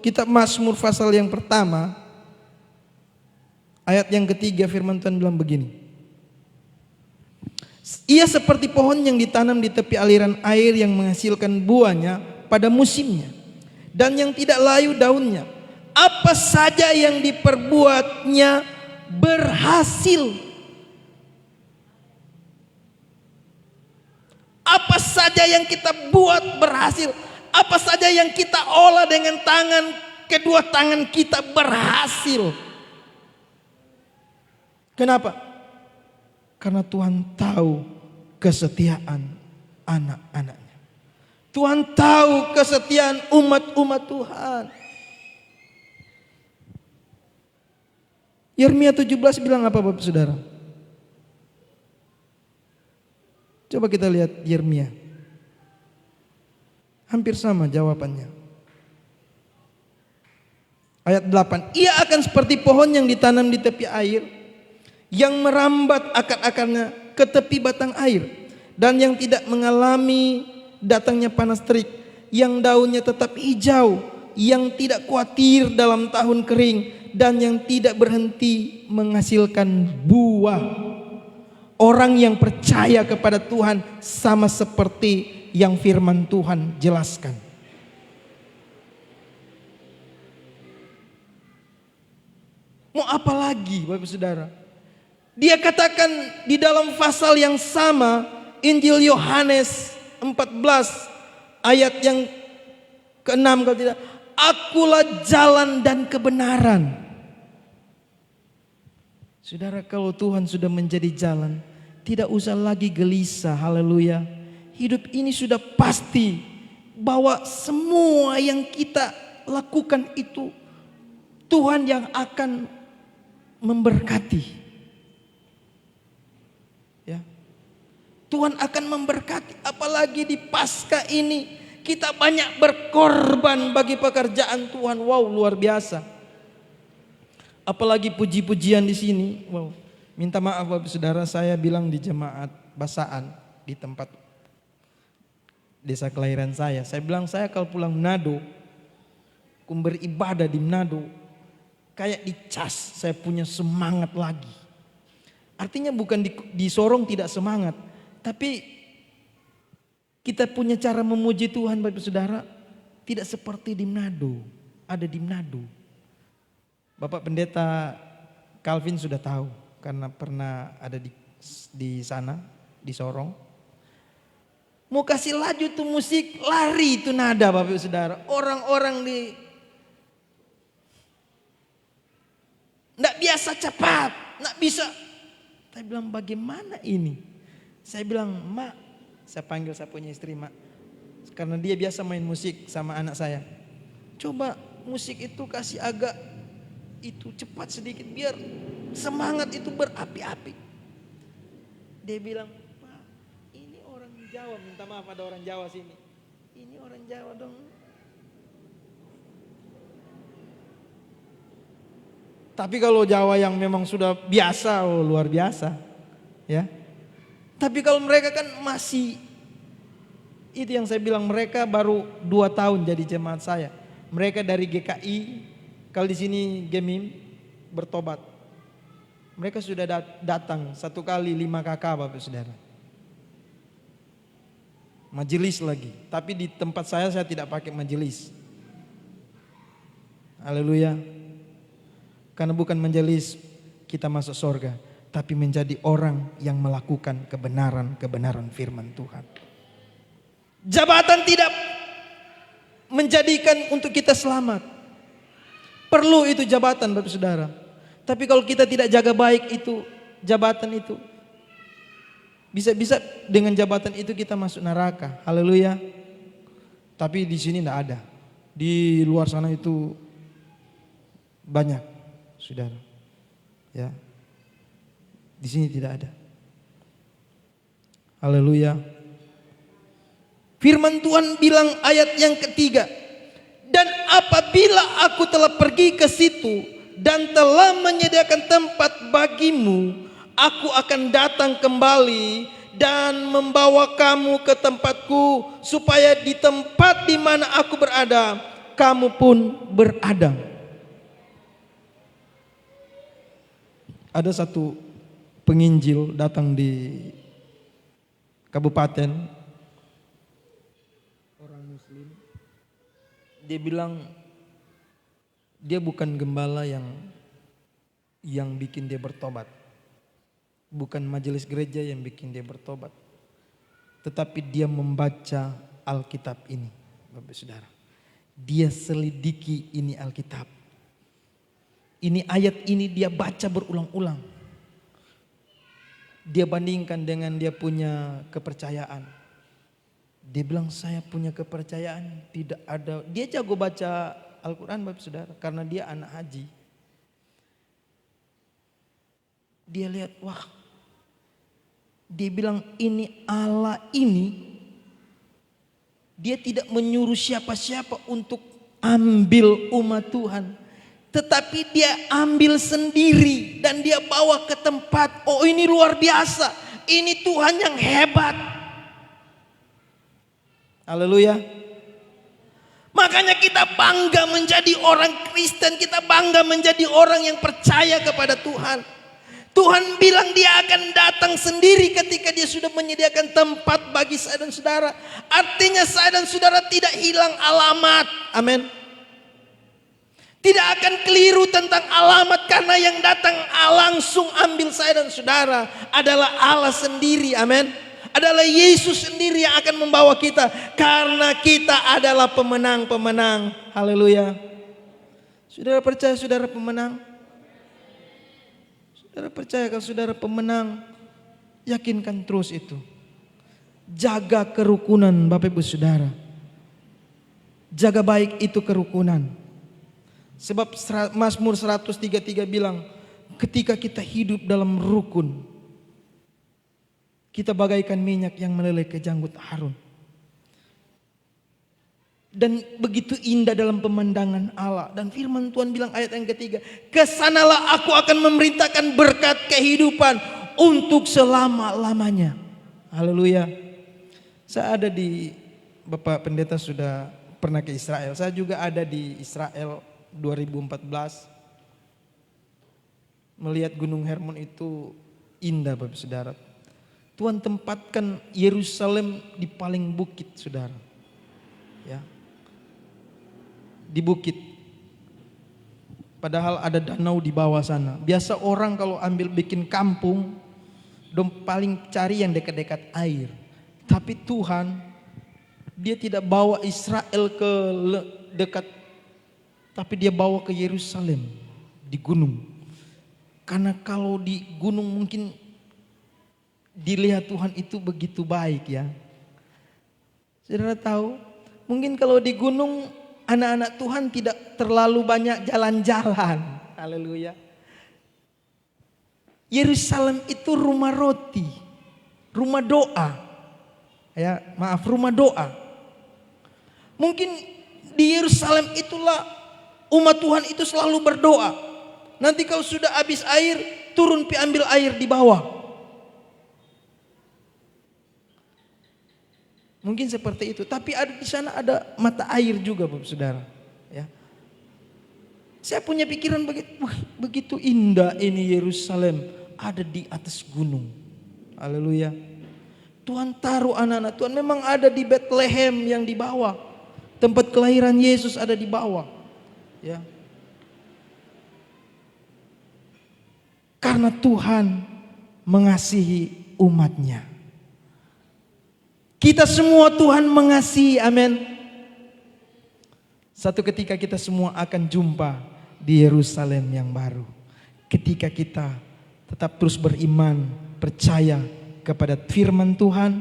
kitab Mazmur pasal yang pertama, ayat yang ketiga, firman Tuhan bilang begini. Ia seperti pohon yang ditanam di tepi aliran air yang menghasilkan buahnya pada musimnya dan yang tidak layu daunnya. Apa saja yang diperbuatnya berhasil. Apa saja yang kita buat berhasil. Apa saja yang kita olah dengan kedua tangan kita berhasil. Kenapa? Karena Tuhan tahu kesetiaan anak-anaknya. Tuhan tahu kesetiaan umat-umat Tuhan. Yeremia 17 bilang apa Bapak Saudara? Coba kita lihat Yeremia. Hampir sama jawabannya. Ayat 8. Ia akan seperti pohon yang ditanam di tepi air, yang merambat akar-akarnya ke tepi batang air, dan yang tidak mengalami datangnya panas terik, yang daunnya tetap hijau, yang tidak khawatir dalam tahun kering, dan yang tidak berhenti menghasilkan buah. Orang yang percaya kepada Tuhan sama seperti yang firman Tuhan jelaskan. Mau apa lagi Bapak Saudara? Dia katakan di dalam pasal yang sama, Injil Yohanes 14 ayat yang ke-6 kalau tidak, akulah jalan dan kebenaran. Saudara, kalau Tuhan sudah menjadi jalan, tidak usah lagi gelisah. Haleluya. Hidup ini sudah pasti bahwa semua yang kita lakukan itu Tuhan yang akan memberkati. Ya. Tuhan akan memberkati, apalagi di Paskah ini kita banyak berkorban bagi pekerjaan Tuhan. Wow, luar biasa. Apalagi puji-pujian di sini. Wow. Minta maaf Bapak Saudara, saya bilang di jemaat Basaan di tempat desa kelahiran saya. Saya bilang saya kalau pulang Manado, beribadah di Manado, kayak dicas, saya punya semangat lagi. Artinya bukan di Sorong tidak semangat, tapi kita punya cara memuji Tuhan Bapak Saudara tidak seperti di Manado, ada di Manado. Bapak Pendeta Calvin sudah tahu karena pernah ada di sana, di Sorong. Mau kasih laju tuh musik, lari itu nada Bapak Saudara. Orang-orang nggak biasa cepat, nggak bisa. Saya bilang bagaimana ini? Saya bilang, Mak, saya panggil saya punya istri, Mak. Karena dia biasa main musik sama anak saya. Coba musik itu kasih agak itu cepat sedikit biar semangat itu berapi-api. Dia bilang, Pak, ini orang Jawa, minta maaf ada orang Jawa sini. Ini orang Jawa dong. Tapi kalau Jawa yang memang sudah biasa, oh luar biasa. Ya. Tapi kalau mereka kan masih, itu yang saya bilang, mereka baru 2 tahun jadi jemaat saya. Mereka dari GKI, kalau di sini Gemim bertobat. Mereka sudah datang 1 kali 5 kakak Bapak Saudara. Majelis lagi, tapi di tempat saya tidak pakai majelis. Haleluya. Karena bukan majelis kita masuk surga, tapi menjadi orang yang melakukan kebenaran firman Tuhan. Jabatan tidak menjadikan untuk kita selamat. Perlu itu jabatan Bapak Saudara. Tapi kalau kita tidak jaga baik itu jabatan itu, bisa-bisa dengan jabatan itu kita masuk neraka. Haleluya. Tapi di sini tidak ada. Di luar sana itu banyak, Saudara. Ya. Di sini tidak ada. Haleluya. Firman Tuhan bilang ayat yang ketiga, dan apabila aku telah pergi ke situ dan telah menyediakan tempat bagimu, aku akan datang kembali dan membawa kamu ke tempatku, supaya di tempat di mana aku berada, kamu pun berada. Ada satu penginjil datang di kabupaten, orang Muslim. Dia bilang dia bukan gembala yang bikin dia bertobat, bukan majelis gereja yang bikin dia bertobat, tetapi dia membaca Alkitab ini, Bapak Saudara. Dia selidiki ini Alkitab. Ini ayat ini dia baca berulang-ulang. Dia bandingkan dengan dia punya kepercayaan. Dia bilang saya punya kepercayaan tidak ada. Dia jago baca Al-Quran Bapak Saudara karena dia anak haji. Dia lihat, wah. Dia bilang ini Allah ini. Dia tidak menyuruh siapa-siapa untuk ambil umat Tuhan. Tetapi dia ambil sendiri dan dia bawa ke tempat. Oh ini luar biasa. Ini Tuhan yang hebat. Haleluya. Makanya kita bangga menjadi orang Kristen. Kita bangga menjadi orang yang percaya kepada Tuhan. Tuhan bilang dia akan datang sendiri ketika dia sudah menyediakan tempat bagi saya dan saudara. Artinya saya dan saudara tidak hilang alamat. Amin. Tidak akan keliru tentang alamat, karena yang datang langsung ambil saya dan saudara adalah Allah sendiri. Amin. Adalah Yesus sendiri yang akan membawa kita, karena kita adalah pemenang-pemenang. Haleluya. Saudara percaya saudara pemenang? Saudara percaya kalau saudara pemenang? Yakinkan terus itu. Jaga kerukunan Bapak Ibu Saudara. Jaga baik itu kerukunan. Sebab Mazmur 133 bilang, ketika kita hidup dalam rukun, kita bagaikan minyak yang meleleh ke janggut Harun. Dan begitu indah dalam pemandangan Allah. Dan firman Tuhan bilang ayat yang ketiga, kesanalah aku akan memerintahkan berkat kehidupan untuk selama-lamanya. Haleluya. Saya ada di, Bapak Pendeta sudah pernah ke Israel. Saya juga ada di Israel 2014, melihat Gunung Hermon itu indah Bapak Saudara. Tuhan tempatkan Yerusalem di paling bukit Saudara. Ya. Di bukit. Padahal ada danau di bawah sana. Biasa orang kalau ambil bikin kampung, dong paling cari yang dekat-dekat air. Tapi Tuhan, dia tidak bawa Israel ke dekat, tapi dia bawa ke Yerusalem di gunung. Karena kalau di gunung mungkin dilihat Tuhan itu begitu baik ya. Saudara tahu, mungkin kalau di gunung anak-anak Tuhan tidak terlalu banyak jalan-jalan. Haleluya. Yerusalem itu rumah roti, rumah doa. Ya, maaf, rumah doa. Mungkin di Yerusalem itulah umat Tuhan itu selalu berdoa. Nanti kalau sudah habis air, turun pi ambil air di bawah. Mungkin seperti itu. Tapi ada di sana ada mata air juga, Bapak Saudara. Ya. Saya punya pikiran begitu indah ini Yerusalem ada di atas gunung. Haleluya. Tuhan taruh anak-anak Tuhan memang ada di Bethlehem yang di bawah. Tempat kelahiran Yesus ada di bawah. Ya. Karena Tuhan mengasihi umatnya. Kita semua Tuhan mengasihi, amin. Satu ketika kita semua akan jumpa di Yerusalem yang baru. Ketika kita tetap terus beriman, percaya kepada firman Tuhan.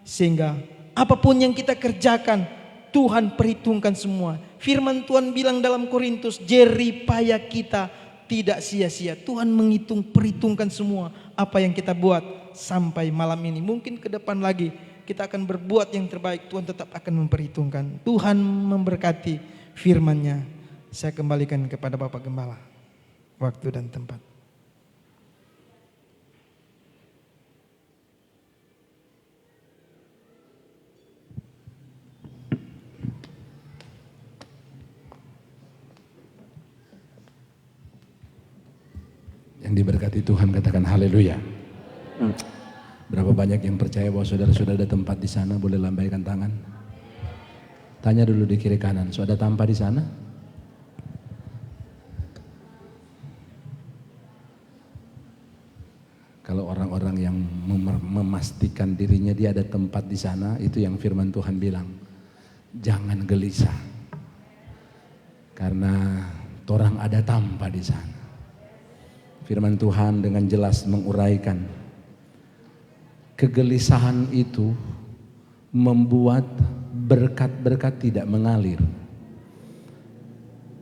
Sehingga apapun yang kita kerjakan, Tuhan perhitungkan semua. Firman Tuhan bilang dalam Korintus, jerih payah kita tidak sia-sia. Tuhan perhitungkan semua apa yang kita buat sampai malam ini. Mungkin ke depan lagi kita akan berbuat yang terbaik. Tuhan tetap akan memperhitungkan. Tuhan memberkati firman-Nya. Saya kembalikan kepada Bapak Gembala waktu dan tempat. Yang diberkati Tuhan katakan haleluya. Berapa banyak yang percaya bahwa saudara sudah ada tempat di sana? Boleh lambaikan tangan. Tanya dulu di kiri kanan, sudah ada tanpa di sana? Kalau orang-orang yang memastikan dirinya dia ada tempat di sana, itu yang firman Tuhan bilang, jangan gelisah. Karena torang ada tanpa di sana. Firman Tuhan dengan jelas menguraikan kegelisahan itu membuat berkat-berkat tidak mengalir.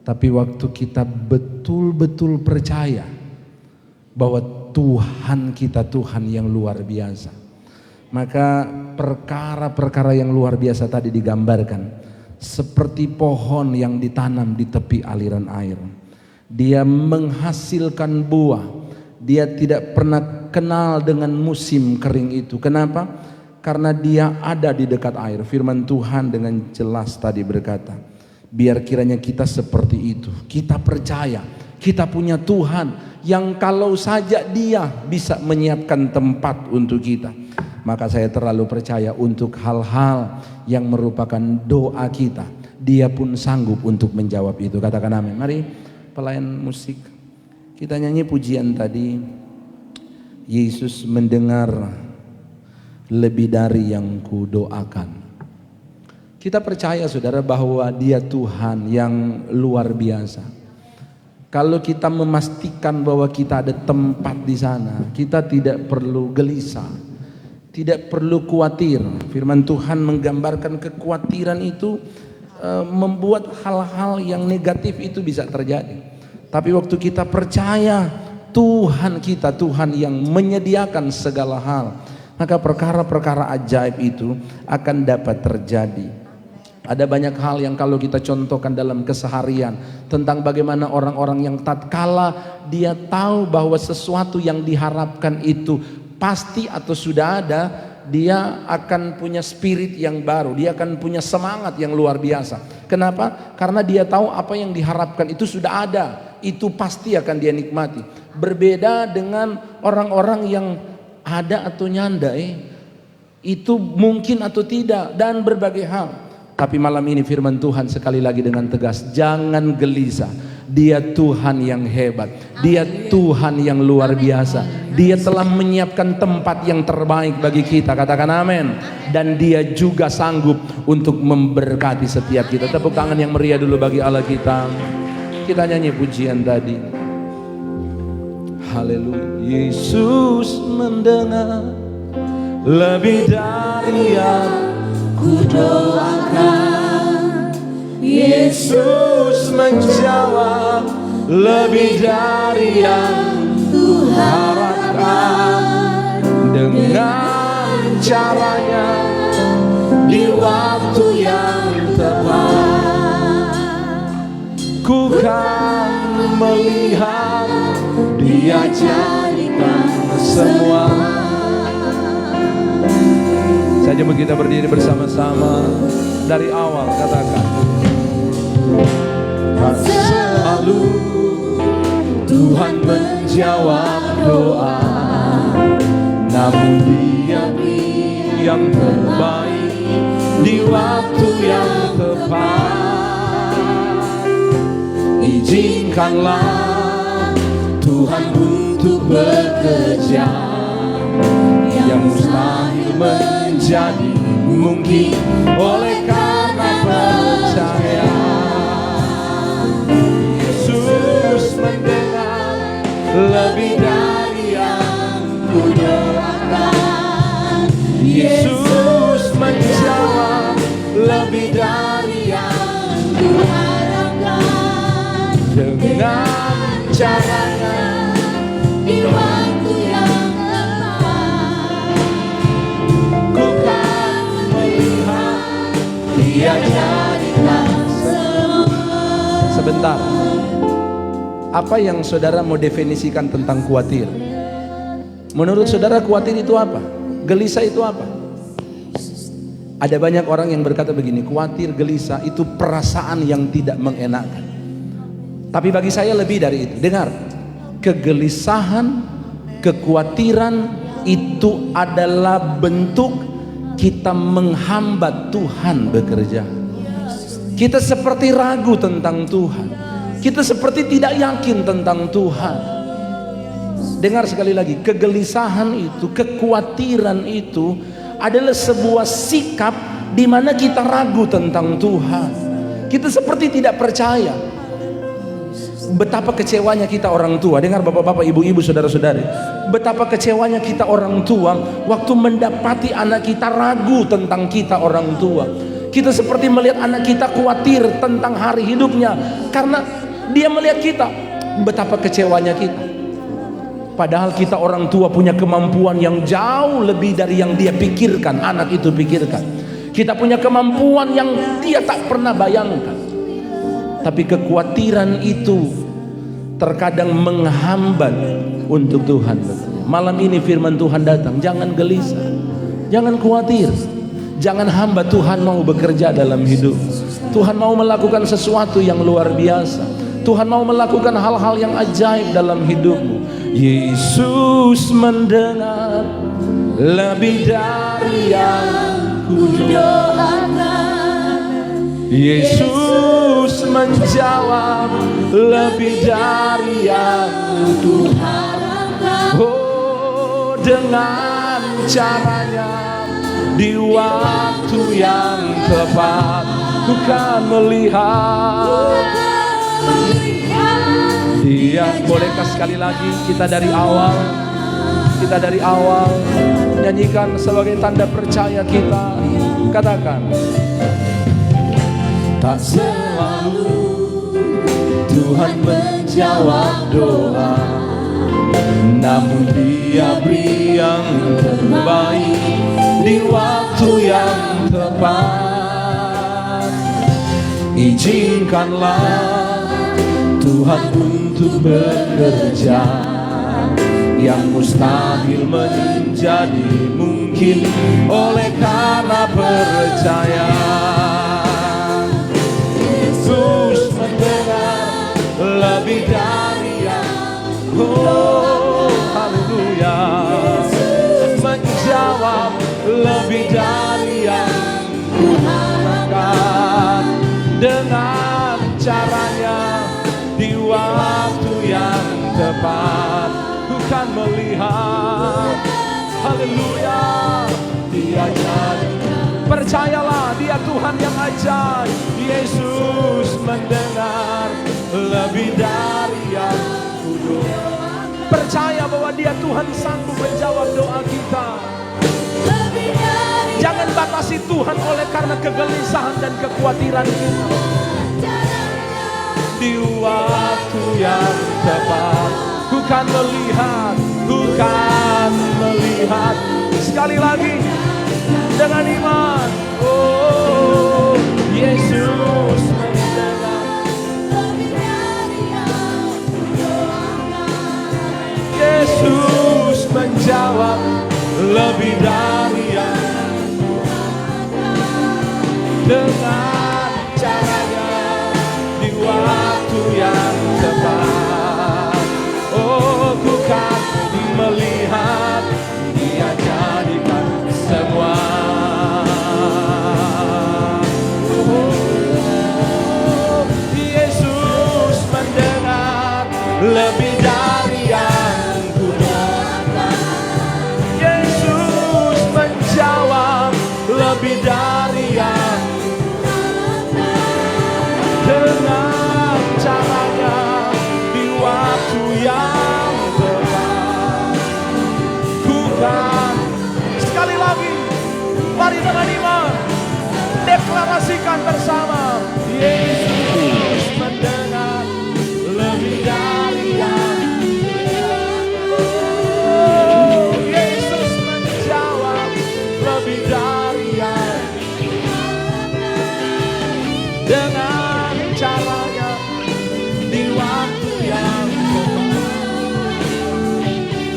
Tapi waktu kita betul-betul percaya bahwa Tuhan kita Tuhan yang luar biasa, maka perkara-perkara yang luar biasa tadi digambarkan seperti pohon yang ditanam di tepi aliran air. Dia menghasilkan buah. Dia tidak pernah kenal dengan musim kering itu. Kenapa? Karena dia ada di dekat air. Firman Tuhan dengan jelas tadi berkata, biar kiranya kita seperti itu. Kita percaya, kita punya Tuhan yang kalau saja dia bisa menyiapkan tempat untuk kita. Maka saya terlalu percaya untuk hal-hal yang merupakan doa kita, dia pun sanggup untuk menjawab itu. Katakan amin. Mari pelayan musik, kita nyanyi pujian tadi. Yesus mendengar lebih dari yang kudoakan. Kita percaya saudara bahwa dia Tuhan yang luar biasa. Kalau kita memastikan bahwa kita ada tempat di sana, kita tidak perlu gelisah, tidak perlu khawatir. Firman Tuhan menggambarkan kekhawatiran itu membuat hal-hal yang negatif itu bisa terjadi. Tapi waktu kita percaya Tuhan kita, Tuhan yang menyediakan segala hal, maka perkara-perkara ajaib itu akan dapat terjadi. Ada banyak hal yang kalau kita contohkan dalam keseharian tentang bagaimana orang-orang yang tatkala dia tahu bahwa sesuatu yang diharapkan itu pasti atau sudah ada, dia akan punya spirit yang baru, dia akan punya semangat yang luar biasa. Kenapa? Karena dia tahu apa yang diharapkan itu sudah ada, itu pasti akan dia nikmati. Berbeda dengan orang-orang yang ada atau nyanda, itu mungkin atau tidak, dan berbagai hal. Tapi malam ini firman Tuhan sekali lagi dengan tegas, jangan gelisah. Dia Tuhan yang hebat, dia Tuhan yang luar biasa. Dia telah menyiapkan tempat yang terbaik bagi kita, katakan amin. Dan dia juga sanggup untuk memberkati setiap kita. Tepuk tangan yang meriah dulu bagi Allah kita. Kita nyanyi pujian tadi. Haleluya. Yesus mendengar lebih dari yang kudoakan. Yesus menjawab lebih dari yang ku harapkan. Dengan caranya di waktu yang tepat. melihat Dia jadikan semua. Saya jemput kita berdiri bersama-sama dari awal, katakan. Selalu Tuhan menjawab doa, namun Dia beri yang terbaik di waktu yang tepat. Izinkanlah Tuhan untuk bekerja, yang mustahil menjadi mungkin oleh karena percaya. Yesus mendengar lebih dari yang ku doakan. Yesus menjawab lebih dari yang ku harapkan. Dengan caranya di waktu yang tepat, ku kan melihat Dia jadikan semua. Sebentar. Apa yang saudara mau definisikan tentang khawatir? Menurut saudara khawatir itu apa? Gelisah itu apa? Ada banyak orang yang berkata begini, khawatir, gelisah itu perasaan yang tidak mengenakan. Tapi bagi saya lebih dari itu. Dengar, kegelisahan, kekhawatiran itu adalah bentuk kita menghambat Tuhan bekerja. Kita seperti ragu tentang Tuhan. Kita seperti tidak yakin tentang Tuhan. Dengar sekali lagi, kegelisahan itu, kekhawatiran itu adalah sebuah sikap di mana kita ragu tentang Tuhan. Kita seperti tidak percaya. Betapa kecewanya kita orang tua. Dengar bapak-bapak, ibu-ibu, saudara-saudari, betapa kecewanya kita orang tua waktu mendapati anak kita ragu tentang kita orang tua. Kita seperti melihat anak kita khawatir tentang hari hidupnya karena dia melihat kita. Betapa kecewanya kita. Padahal kita orang tua punya kemampuan yang jauh lebih dari yang dia pikirkan, anak itu pikirkan. Kita punya kemampuan yang dia tak pernah bayangkan. Tapi kekhawatiran itu terkadang menghambat untuk Tuhan. Malam ini firman Tuhan datang, jangan gelisah, jangan khawatir, jangan hambat Tuhan mau bekerja dalam hidup. Tuhan mau melakukan sesuatu yang luar biasa. Tuhan mau melakukan hal-hal yang ajaib dalam hidupmu. Yesus mendengar lebih dari yang ku doakan. Yesus menjawab lebih dari yang ku harapkan. Oh, dengan caranya di waktu yang tepat, ku kan melihat Dia. Bolehkah sekali lagi kita dari awal nyanyikan sebagai tanda percaya kita. Katakan, tak selalu Tuhan menjawab doa, namun Dia beri yang terbaik di waktu yang tepat. Izinkanlah Tuhan untuk bekerja, yang mustahil menjadi mungkin oleh karena percaya. Yesus mendengar lebih dari yang haleluya, menjawab lebih dari yang ku harapkan. Dengan caranya di waktu yang tepat, ku kan melihat, haleluya, Dia jadi. Percayalah, Dia Tuhan yang ajaib. Yesus mendengar lebih dari yang ku doakan. Percaya bahwa Dia Tuhan sanggup menjawab doa kita. Jangan batasi Tuhan oleh karena kegelisahan dan kekhawatiran kita. Di waktu yang tepat, ku kan melihat, sekali lagi dengan iman. Oh, Yesus mendengar caranya di waktu yang tepat. Oh, ku kan melihat Dia jadikan semua. Oh, Yesus mendengar lebih dari yang ku doakan. Yesus menjawab lebih dari yang dengan caranya di waktu yang tepat. Bukan. Sekali lagi, mari dengan iman deklarasikan bersama. Yesus mendengar lebih dari yang Yesus menjawab lebih dari yang dengan caranya di waktu yang tepat.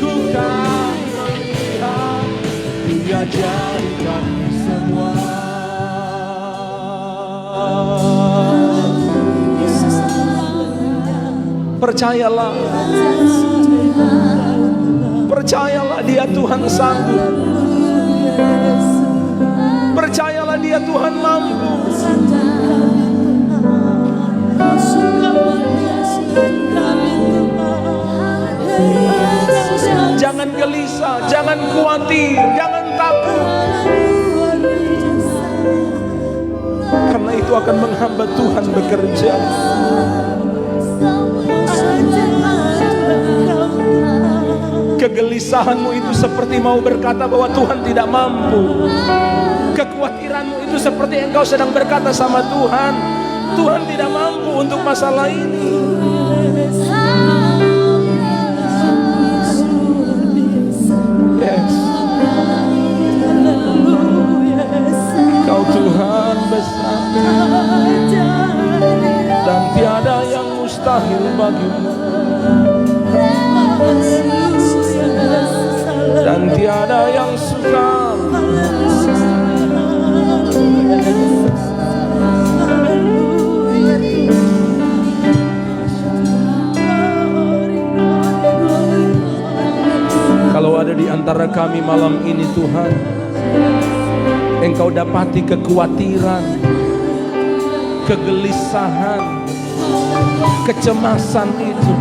Ku kan melihat Dia jadikan semua. Percayalah, percayalah Dia Tuhan sanggup. Percayalah Dia Tuhan mampu. Jangan gelisah, jangan khawatir, jangan takut. Karena itu akan menghambat Tuhan bekerja. Kegelisahanmu itu seperti mau berkata bahwa Tuhan tidak mampu. Kekhawatiranmu itu seperti engkau sedang berkata sama Tuhan, Tuhan tidak mampu untuk masalah ini. Yes. Kau Tuhan besar dan tiada yang mustahil bagimu. Dan tiada yang sukar. Kalau ada di antara kami malam ini Tuhan, Engkau dapati kekhawatiran, kegelisahan, kecemasan itu,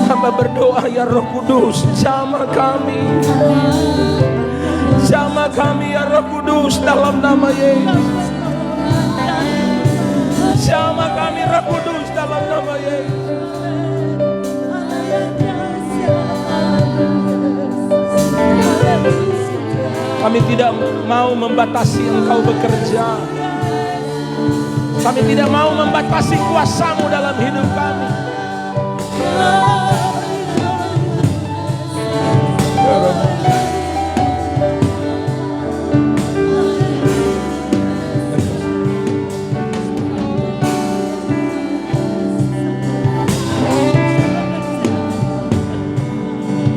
hamba berdoa ya Roh Kudus, jamah kami ya Roh Kudus dalam nama Yesus. Jamah kami Roh Kudus dalam nama Yesus. Kami tidak mau membatasi Engkau bekerja. Kami tidak mau membatasi kuasa-Mu dalam hidup kami.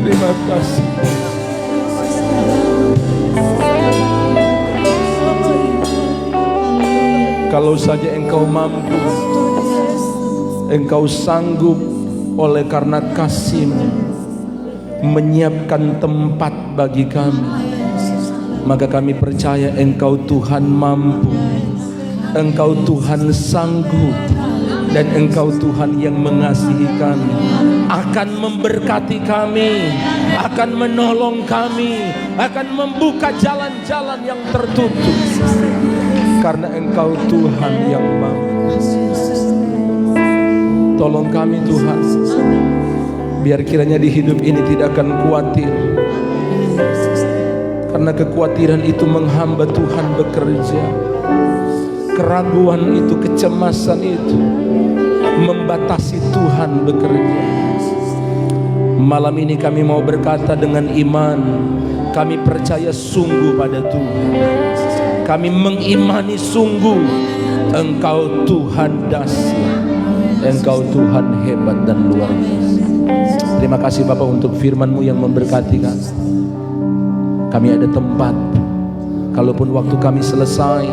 Terima kasih. Kalau saja Engkau mampu, Engkau sanggup oleh karena kasih-Mu menyiapkan tempat bagi kami, maka kami percaya Engkau Tuhan mampu, Engkau Tuhan sanggup, dan Engkau Tuhan yang mengasihi kami, akan memberkati kami, akan menolong kami, akan membuka jalan-jalan yang tertutup. Karena Engkau Tuhan yang mampu. Tolong kami Tuhan, biar kiranya di hidup ini tidak akan khawatir. Karena kekhawatiran itu menghambat Tuhan bekerja. Keraguan itu, kecemasan itu membatasi Tuhan bekerja. Malam ini kami mau berkata dengan iman, kami percaya sungguh pada Tuhan. Kami mengimani sungguh Engkau Tuhan dahsyat, Engkau Tuhan hebat dan luar biasa. Terima kasih Bapak untuk firman-Mu yang memberkati kami. Kami ada tempat, kalaupun waktu kami selesai,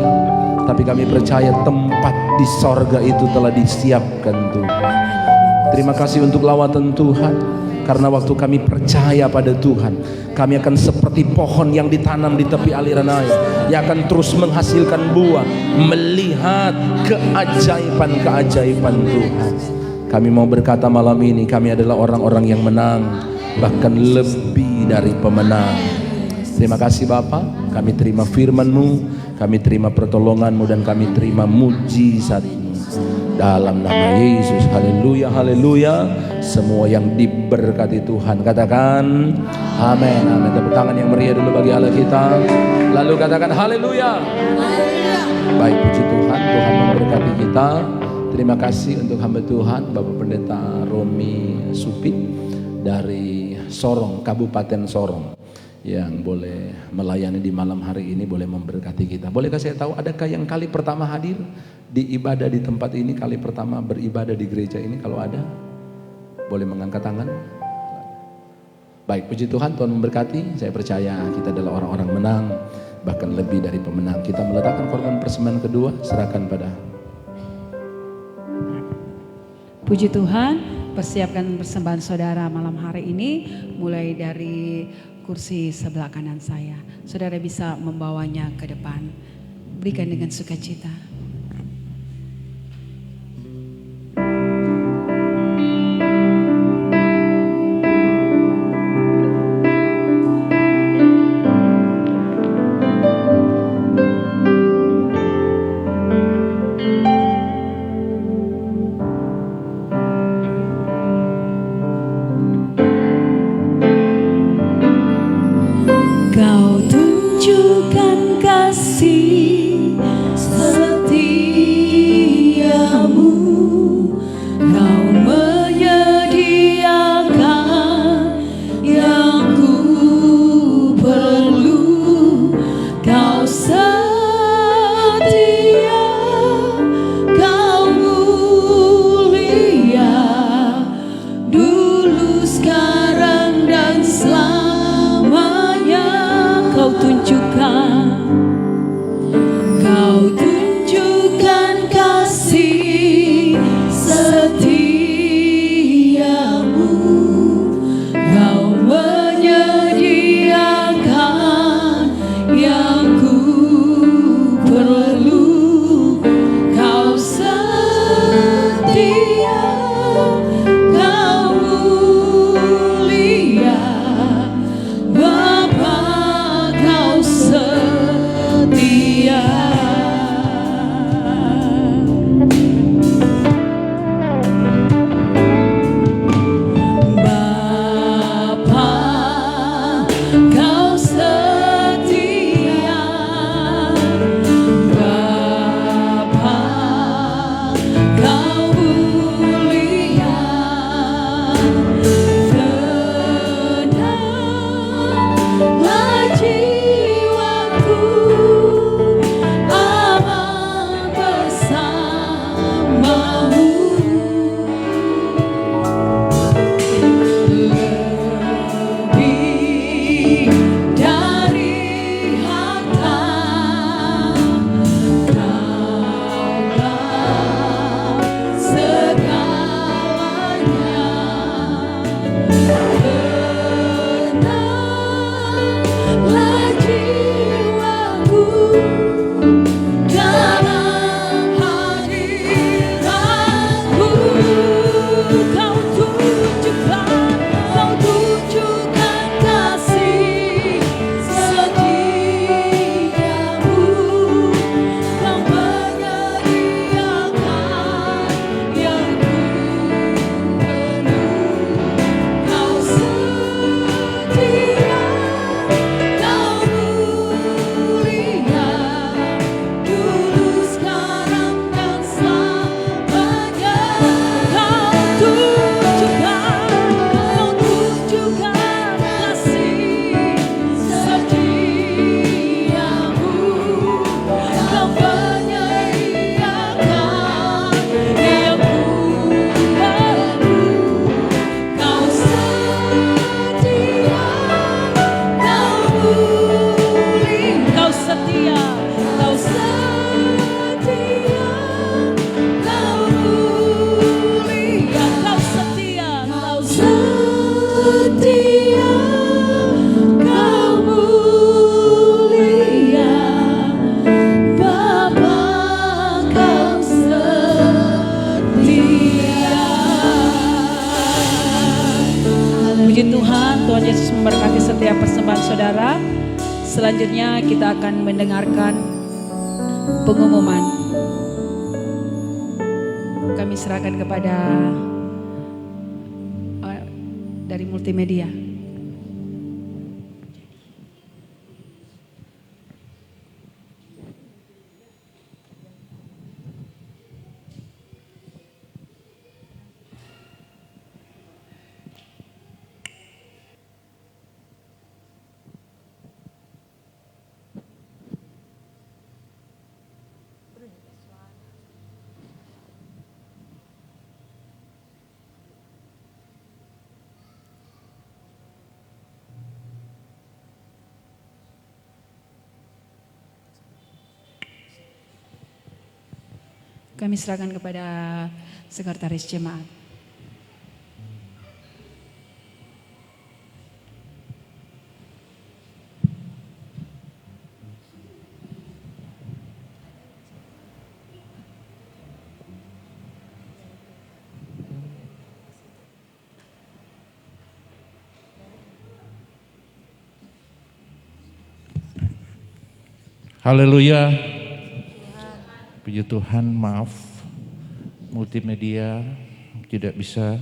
tapi kami percaya tempat di sorga itu telah disiapkan Tuhan. Terima kasih untuk lawatan Tuhan, karena waktu kami percaya pada Tuhan, kami akan seperti pohon yang ditanam di tepi aliran air, yang akan terus menghasilkan buah, melihat keajaiban-keajaiban Tuhan. Kami mau berkata malam ini, kami adalah orang-orang yang menang, bahkan lebih dari pemenang. Terima kasih Bapa, kami terima firman-Mu, kami terima pertolongan-Mu, dan kami terima mujizat-Mu. Dalam nama Yesus, haleluya, haleluya. Semua yang diberkati Tuhan katakan amin, amin. Tepuk tangan yang meriah dulu bagi Allah kita, lalu katakan haleluya. Baik, puji Tuhan, Tuhan memberkati kita. Terima kasih untuk hamba Tuhan Bapak Pendeta Romi Supit dari Sorong, Kabupaten Sorong, yang boleh melayani di malam hari ini, boleh memberkati kita. Bolehkah saya tahu, adakah yang kali pertama hadir di ibadah di tempat ini, kali pertama beribadah di gereja ini? Kalau ada, boleh mengangkat tangan. Baik, puji Tuhan, Tuhan memberkati. Saya percaya kita adalah orang-orang menang, bahkan lebih dari pemenang. Kita meletakkan korban persembahan kedua, serahkan pada. Puji Tuhan, persiapkan persembahan saudara malam hari ini, mulai dari kursi sebelah kanan saya. Saudara bisa membawanya ke depan. Berikan dengan sukacita. Kau tunjukkan kasih setia saudara. Selanjutnya kita akan mendengarkan pengumuman. Kami serahkan kepada dari multimedia. Kami serahkan kepada Sekretaris Jemaat. Haleluya. Puji Tuhan, maaf multimedia tidak bisa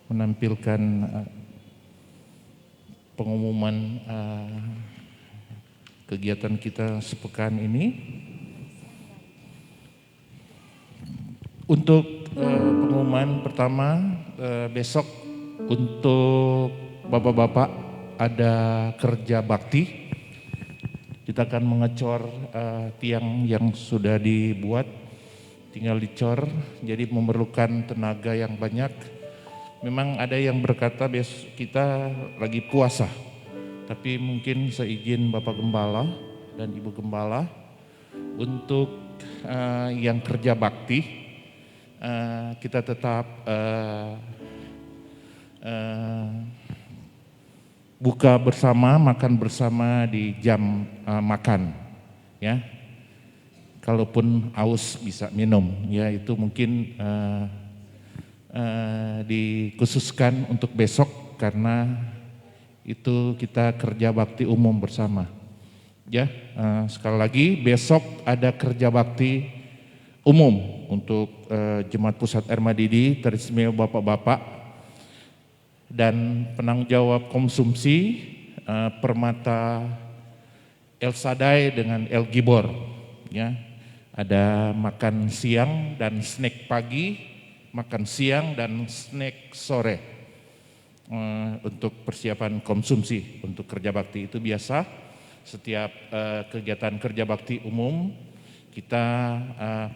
menampilkan pengumuman kegiatan kita sepekan ini. Untuk pengumuman pertama, besok untuk bapak-bapak ada kerja bakti. Kita akan mengecor tiang yang sudah dibuat, tinggal dicor, jadi memerlukan tenaga yang banyak. Memang ada yang berkata besok kita lagi puasa, tapi mungkin seizin Bapak Gembala dan Ibu Gembala untuk yang kerja bakti, kita tetap buka bersama, makan bersama di jam makan, ya. Kalaupun aus bisa minum, ya itu mungkin dikhususkan untuk besok karena itu kita kerja bakti umum bersama. Ya, sekali lagi besok ada kerja bakti umum untuk Jemaat Pusat Ermadidi, teristimewa bapak-bapak dan penanggung jawab konsumsi Permata El Sadai dengan El Gibor, ya. Ada makan siang dan snack pagi, makan siang dan snack sore untuk persiapan konsumsi untuk kerja bakti. Itu biasa setiap kegiatan kerja bakti umum kita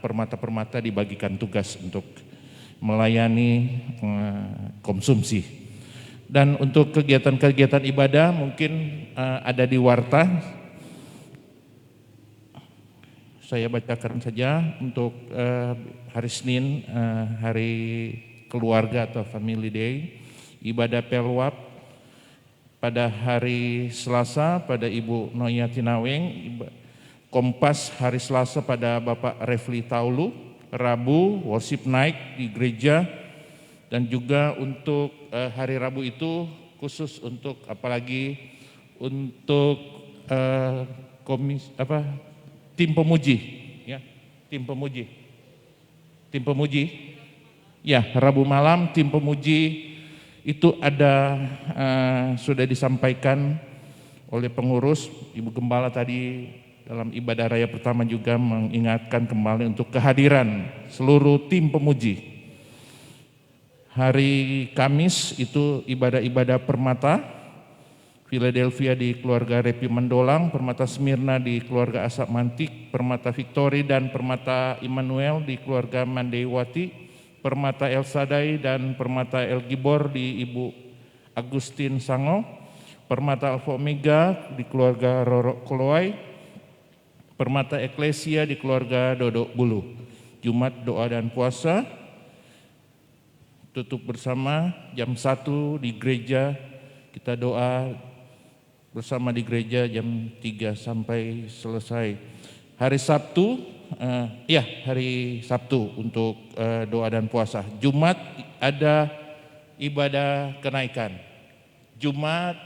permata-permata dibagikan tugas untuk melayani konsumsi. Dan untuk kegiatan-kegiatan ibadah mungkin ada di warta. Saya bacakan saja untuk hari Senin, hari keluarga atau Family Day, ibadah pelwap. Pada hari Selasa pada Ibu Noya Tinaweng, Kompas hari Selasa pada Bapak Refli Taulu, Rabu worship night di gereja. Dan juga untuk hari Rabu itu khusus untuk apalagi untuk tim pemuji, ya, tim pemuji, ya, Rabu malam tim pemuji itu ada sudah disampaikan oleh pengurus. Ibu Gembala tadi dalam ibadah raya pertama juga mengingatkan kembali untuk kehadiran seluruh tim pemuji. Hari Kamis itu ibadah-ibadah permata, Philadelphia di keluarga Repi Mendolang, permata Smyrna di keluarga Asap Mantik, permata Victory dan permata Immanuel di keluarga Mandaiwati, permata El Sadai dan permata El Gibor di Ibu Agustin Sango, permata Alfa Omega di keluarga Roro Kolowai, permata Eklesia di keluarga Dodok Bulu. Jumat doa dan puasa, tutup bersama jam 1 di gereja, kita doa bersama di gereja jam 3 sampai selesai. Hari Sabtu, hari Sabtu untuk doa dan puasa. Jumat ada ibadah kenaikan. Jumat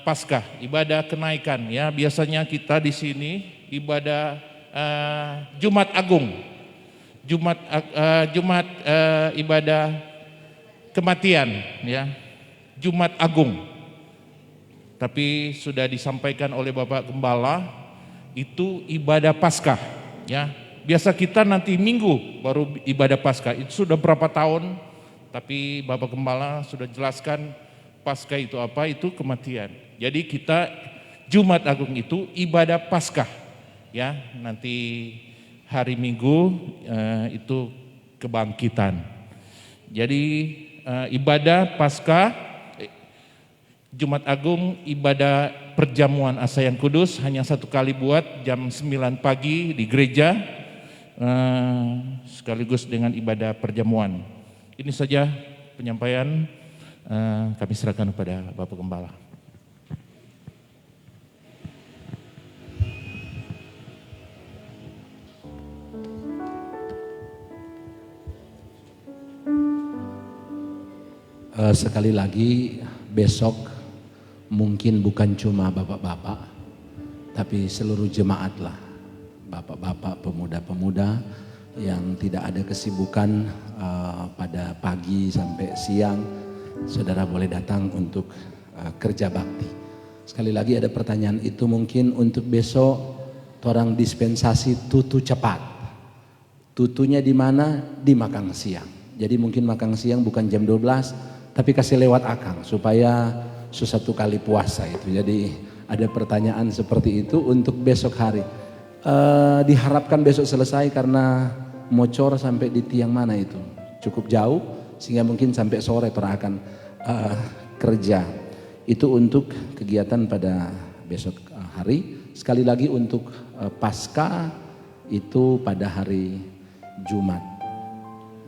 Paskah, ibadah kenaikan ya. Biasanya kita di sini ibadah Jumat Agung. Ibadah kematian ya. Jumat Agung. Tapi sudah disampaikan oleh Bapak Gembala itu ibadah Paskah ya. Biasa kita nanti Minggu baru ibadah Paskah. Itu sudah berapa tahun, tapi Bapak Gembala sudah jelaskan Paskah itu apa, itu kematian. Jadi kita Jumat Agung itu ibadah Paskah ya. Nanti hari Minggu itu kebangkitan. Jadi ibadah Paskah, Jumat Agung ibadah perjamuan asa yang kudus hanya satu kali buat jam 9 pagi di gereja, sekaligus dengan ibadah perjamuan. Ini saja penyampaian, kami serahkan kepada Bapak Gembala. Sekali lagi besok mungkin bukan cuma bapak-bapak, tapi seluruh jemaat lah, bapak-bapak, pemuda-pemuda yang tidak ada kesibukan pada pagi sampai siang, saudara boleh datang untuk kerja bakti. Sekali lagi ada pertanyaan itu mungkin untuk besok, orang dispensasi tutu cepat. Tutunya di mana? Di makan siang. Jadi mungkin makan siang bukan jam 12, tapi kasih lewat akang supaya satu kali puasa itu. Jadi ada pertanyaan seperti itu untuk besok hari. Diharapkan besok selesai karena Mocor sampai di tiang mana itu cukup jauh sehingga mungkin sampai sore orang akan kerja. Itu untuk kegiatan pada besok hari. Sekali lagi untuk Paskah itu pada hari Jumat.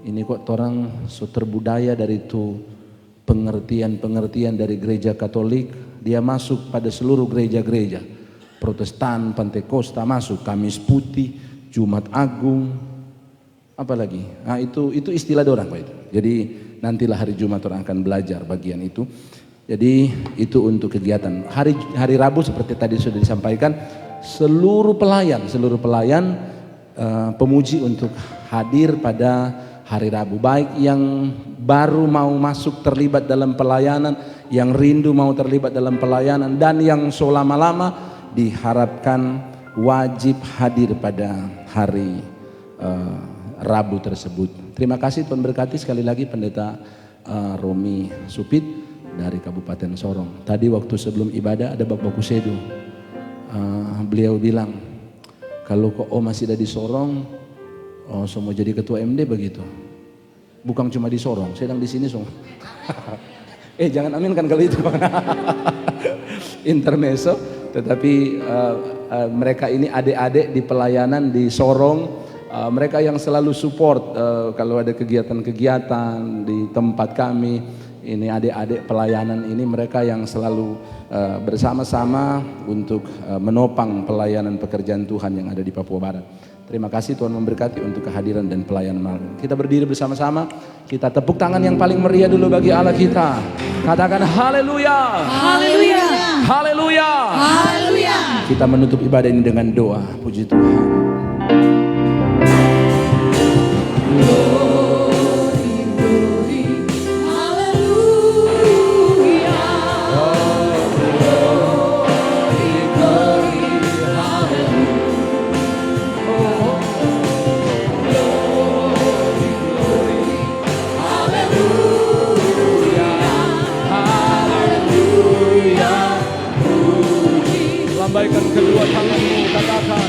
Ini kok orang so terbudaya dari itu pengertian dari gereja Katolik, dia masuk pada seluruh gereja-gereja Protestan, Pantekosta masuk, Kamis Putih, Jumat Agung, apalagi. Nah itu istilah dorang Pak itu. Jadi nantilah hari Jumat orang akan belajar bagian itu. Jadi itu untuk kegiatan. Hari Rabu seperti tadi sudah disampaikan, seluruh pelayan pemuji untuk hadir pada hari Rabu, baik yang baru mau masuk terlibat dalam pelayanan, yang rindu mau terlibat dalam pelayanan, dan yang selama-lama diharapkan wajib hadir pada hari Rabu tersebut. Terima kasih, Tuhan berkati. Sekali lagi Pendeta Romi Supit dari Kabupaten Sorong. Tadi waktu sebelum ibadah ada Bapak Kusedo, beliau bilang kalau kok masih ada di Sorong, semua jadi ketua MD begitu. Bukan cuma di Sorong, sedang di sini semua. Jangan aminkan kalau itu. Intermezzo, tetapi mereka ini adik-adik di pelayanan di Sorong, mereka yang selalu support kalau ada kegiatan-kegiatan di tempat kami. Ini adik-adik pelayanan ini mereka yang selalu bersama-sama untuk menopang pelayanan pekerjaan Tuhan yang ada di Papua Barat. Terima kasih, Tuhan memberkati untuk kehadiran dan pelayanan malam. Kita berdiri bersama-sama, kita tepuk tangan yang paling meriah dulu bagi Allah kita. Katakan haleluya. Haleluya. Haleluya. Haleluya. Kita menutup ibadah ini dengan doa. Puji Tuhan. Lambaikan kedua tanganmu, katakan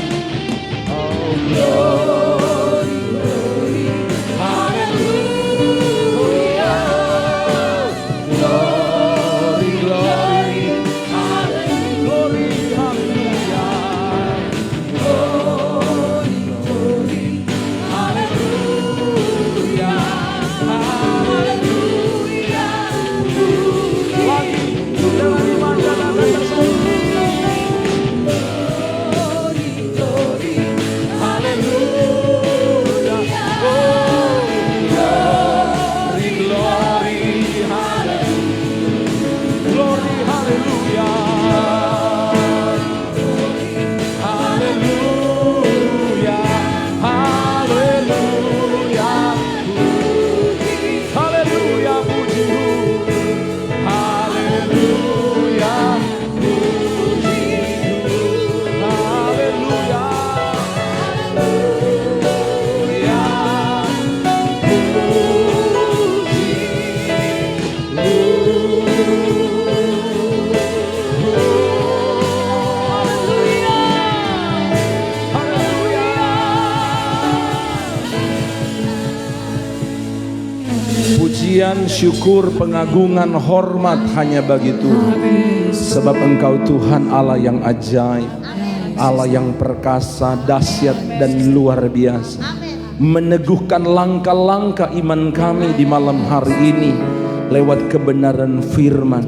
pujian, syukur, pengagungan, hormat hanya bagi Tuhan. Sebab Engkau Tuhan Allah yang ajaib, Allah yang perkasa, dahsyat dan luar biasa. Meneguhkan langkah-langkah iman kami di malam hari ini lewat kebenaran firman.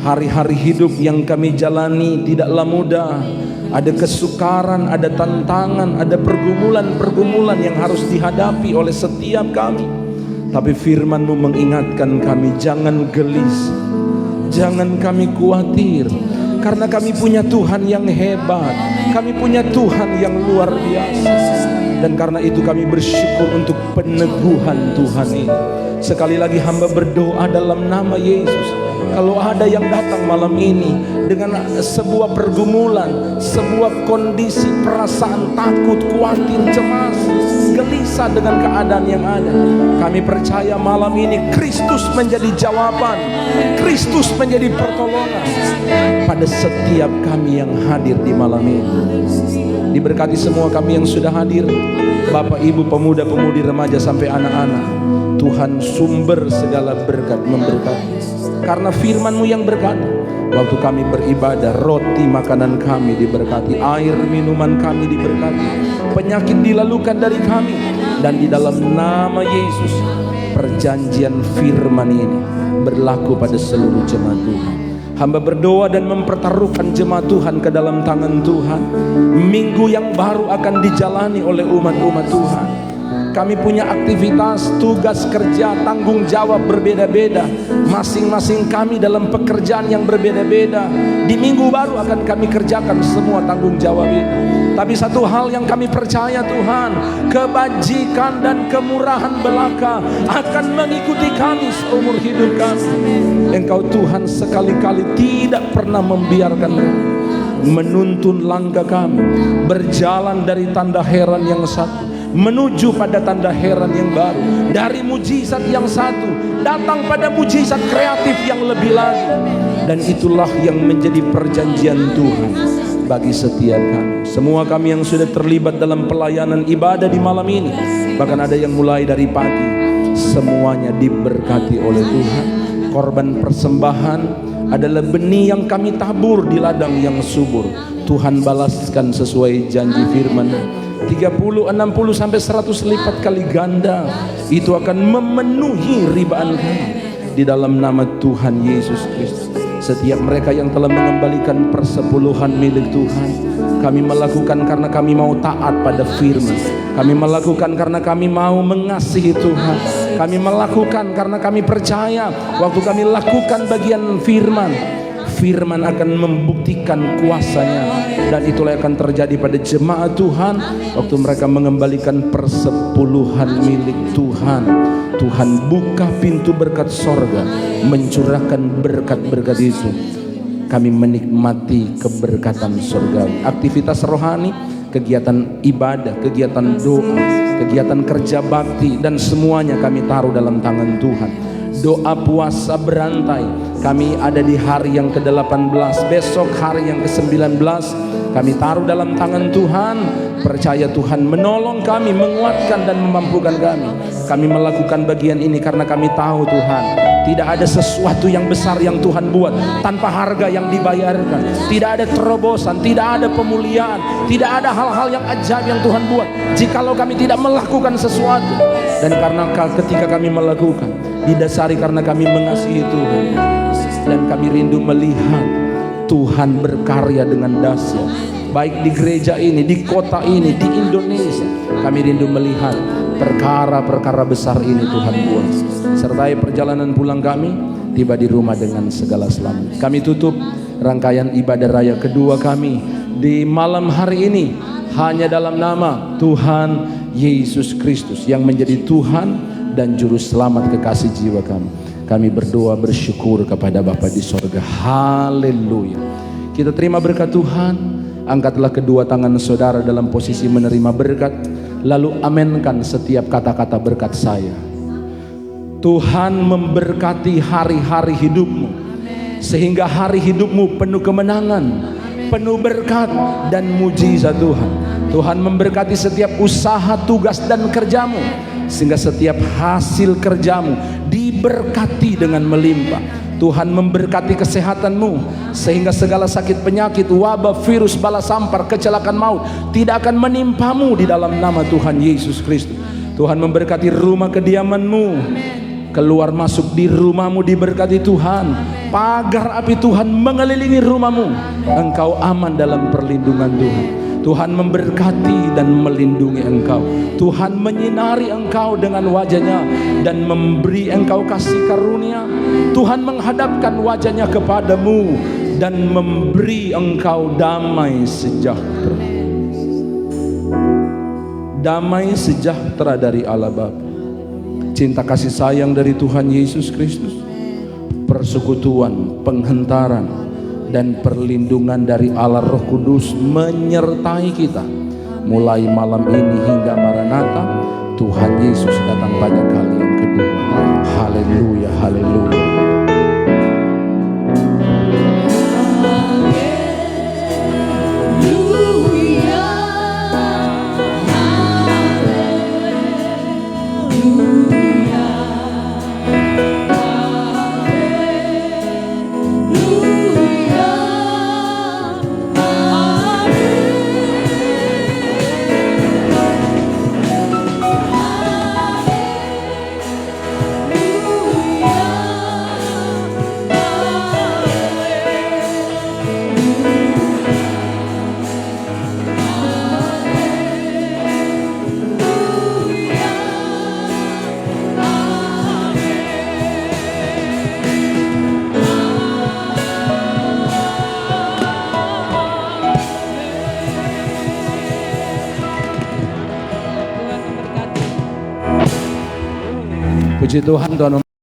Hari-hari hidup yang kami jalani tidaklah mudah. Ada kesukaran, ada tantangan, ada pergumulan-pergumulan yang harus dihadapi oleh setiap kami. Tapi firman-Mu mengingatkan kami, jangan gelisah, jangan kami khawatir, karena kami punya Tuhan yang hebat, kami punya Tuhan yang luar biasa. Dan karena itu kami bersyukur untuk peneguhan Tuhan ini. Sekali lagi hamba berdoa dalam nama Yesus. Kalau ada yang datang malam ini dengan sebuah pergumulan, sebuah kondisi perasaan takut, khawatir, cemas, gelisah dengan keadaan yang ada, kami percaya malam ini Kristus menjadi jawaban, Kristus menjadi pertolongan pada setiap kami yang hadir di malam ini. Diberkati semua kami yang sudah hadir, Bapak, Ibu, pemuda, pemudi, remaja sampai anak-anak. Tuhan sumber segala berkat memberkati. Karena firman-Mu yang berkata, waktu kami beribadah, roti makanan kami diberkati, air minuman kami diberkati, penyakit dilalukan dari kami. Dan di dalam nama Yesus, perjanjian firman ini berlaku pada seluruh jemaat Tuhan. Hamba berdoa dan mempertaruhkan jemaat Tuhan ke dalam tangan Tuhan. Minggu yang baru akan dijalani oleh umat-umat Tuhan. Kami punya aktivitas, tugas kerja, tanggung jawab berbeda-beda. Masing-masing kami dalam pekerjaan yang berbeda-beda. Di minggu baru akan kami kerjakan semua tanggung jawab itu. Tapi satu hal yang kami percaya Tuhan, kebajikan dan kemurahan belaka akan mengikuti kami seumur hidup kami. Engkau Tuhan sekali-kali tidak pernah membiarkan menuntun langkah kami berjalan dari tanda heran yang satu menuju pada tanda heran yang baru, dari mujizat yang satu datang pada mujizat kreatif yang lebih lagi. Dan itulah yang menjadi perjanjian Tuhan bagi setiap kami. Semua kami yang sudah terlibat dalam pelayanan ibadah di malam ini, bahkan ada yang mulai dari pagi, semuanya diberkati oleh Tuhan. Korban persembahan adalah benih yang kami tabur di ladang yang subur. Tuhan balaskan sesuai janji firman, 30, 60 sampai 100 lipat kali ganda. Itu akan memenuhi ribaan kami di dalam nama Tuhan Yesus Kristus. Setiap mereka yang telah mengembalikan persepuluhan milik Tuhan, kami melakukan karena kami mau taat pada firman. Kami melakukan karena kami mau mengasihi Tuhan. Kami melakukan karena kami percaya waktu kami lakukan bagian firman, firman akan membuktikan kuasanya. Dan itulah yang akan terjadi pada jemaat Tuhan waktu mereka mengembalikan persepuluhan milik Tuhan. Tuhan buka pintu berkat sorga, mencurahkan berkat-berkat itu. Kami menikmati keberkatan surgawi. Aktivitas rohani, kegiatan ibadah, kegiatan doa, kegiatan kerja bakti, dan semuanya kami taruh dalam tangan Tuhan. Doa puasa berantai, kami ada di hari yang ke-18, besok hari yang ke-19, kami taruh dalam tangan Tuhan. Percaya Tuhan menolong kami, menguatkan dan memampukan kami. Kami melakukan bagian ini karena kami tahu Tuhan, tidak ada sesuatu yang besar yang Tuhan buat tanpa harga yang dibayarkan. Tidak ada terobosan, tidak ada pemulihan, tidak ada hal-hal yang ajaib yang Tuhan buat jikalau kami tidak melakukan sesuatu. Dan karena ketika kami melakukan, didasari karena kami mengasihi Tuhan, dan kami rindu melihat Tuhan berkarya dengan dahsyat, baik di gereja ini, di kota ini, di Indonesia. Kami rindu melihat perkara-perkara besar ini Tuhan buat. Sertai perjalanan pulang kami, tiba di rumah dengan segala selamat. Kami tutup rangkaian ibadah raya kedua kami di malam hari ini hanya dalam nama Tuhan Yesus Kristus yang menjadi Tuhan dan Juru Selamat kekasih jiwa kami. Kami berdoa bersyukur kepada Bapa di sorga. Haleluya. Kita terima berkat Tuhan. Angkatlah kedua tangan saudara dalam posisi menerima berkat, lalu amenkan setiap kata-kata berkat saya. Tuhan memberkati hari-hari hidupmu, sehingga hari hidupmu penuh kemenangan, penuh berkat dan mujizat Tuhan. Tuhan memberkati setiap usaha, tugas dan kerjamu, sehingga setiap hasil kerjamu diberkati dengan melimpah. Tuhan memberkati kesehatanmu sehingga segala sakit penyakit, wabah, virus, bala sampar, kecelakaan maut tidak akan menimpamu di dalam nama Tuhan Yesus Kristus. Tuhan memberkati rumah kediamanmu, keluar masuk di rumahmu diberkati Tuhan. Pagar api Tuhan mengelilingi rumahmu, engkau aman dalam perlindungan Tuhan. Tuhan memberkati dan melindungi engkau. Tuhan menyinari engkau dengan wajahnya dan memberi engkau kasih karunia. Tuhan menghadapkan wajahnya kepadamu dan memberi engkau damai sejahtera. Damai sejahtera dari Allah Bapa, cinta kasih sayang dari Tuhan Yesus Kristus, persekutuan, penghentaran, dan perlindungan dari Allah Roh Kudus menyertai kita mulai malam ini hingga Maranatha. Tuhan Yesus datang pada kali yang kedua. Haleluya, haleluya. Puji Tuhan, Tuhan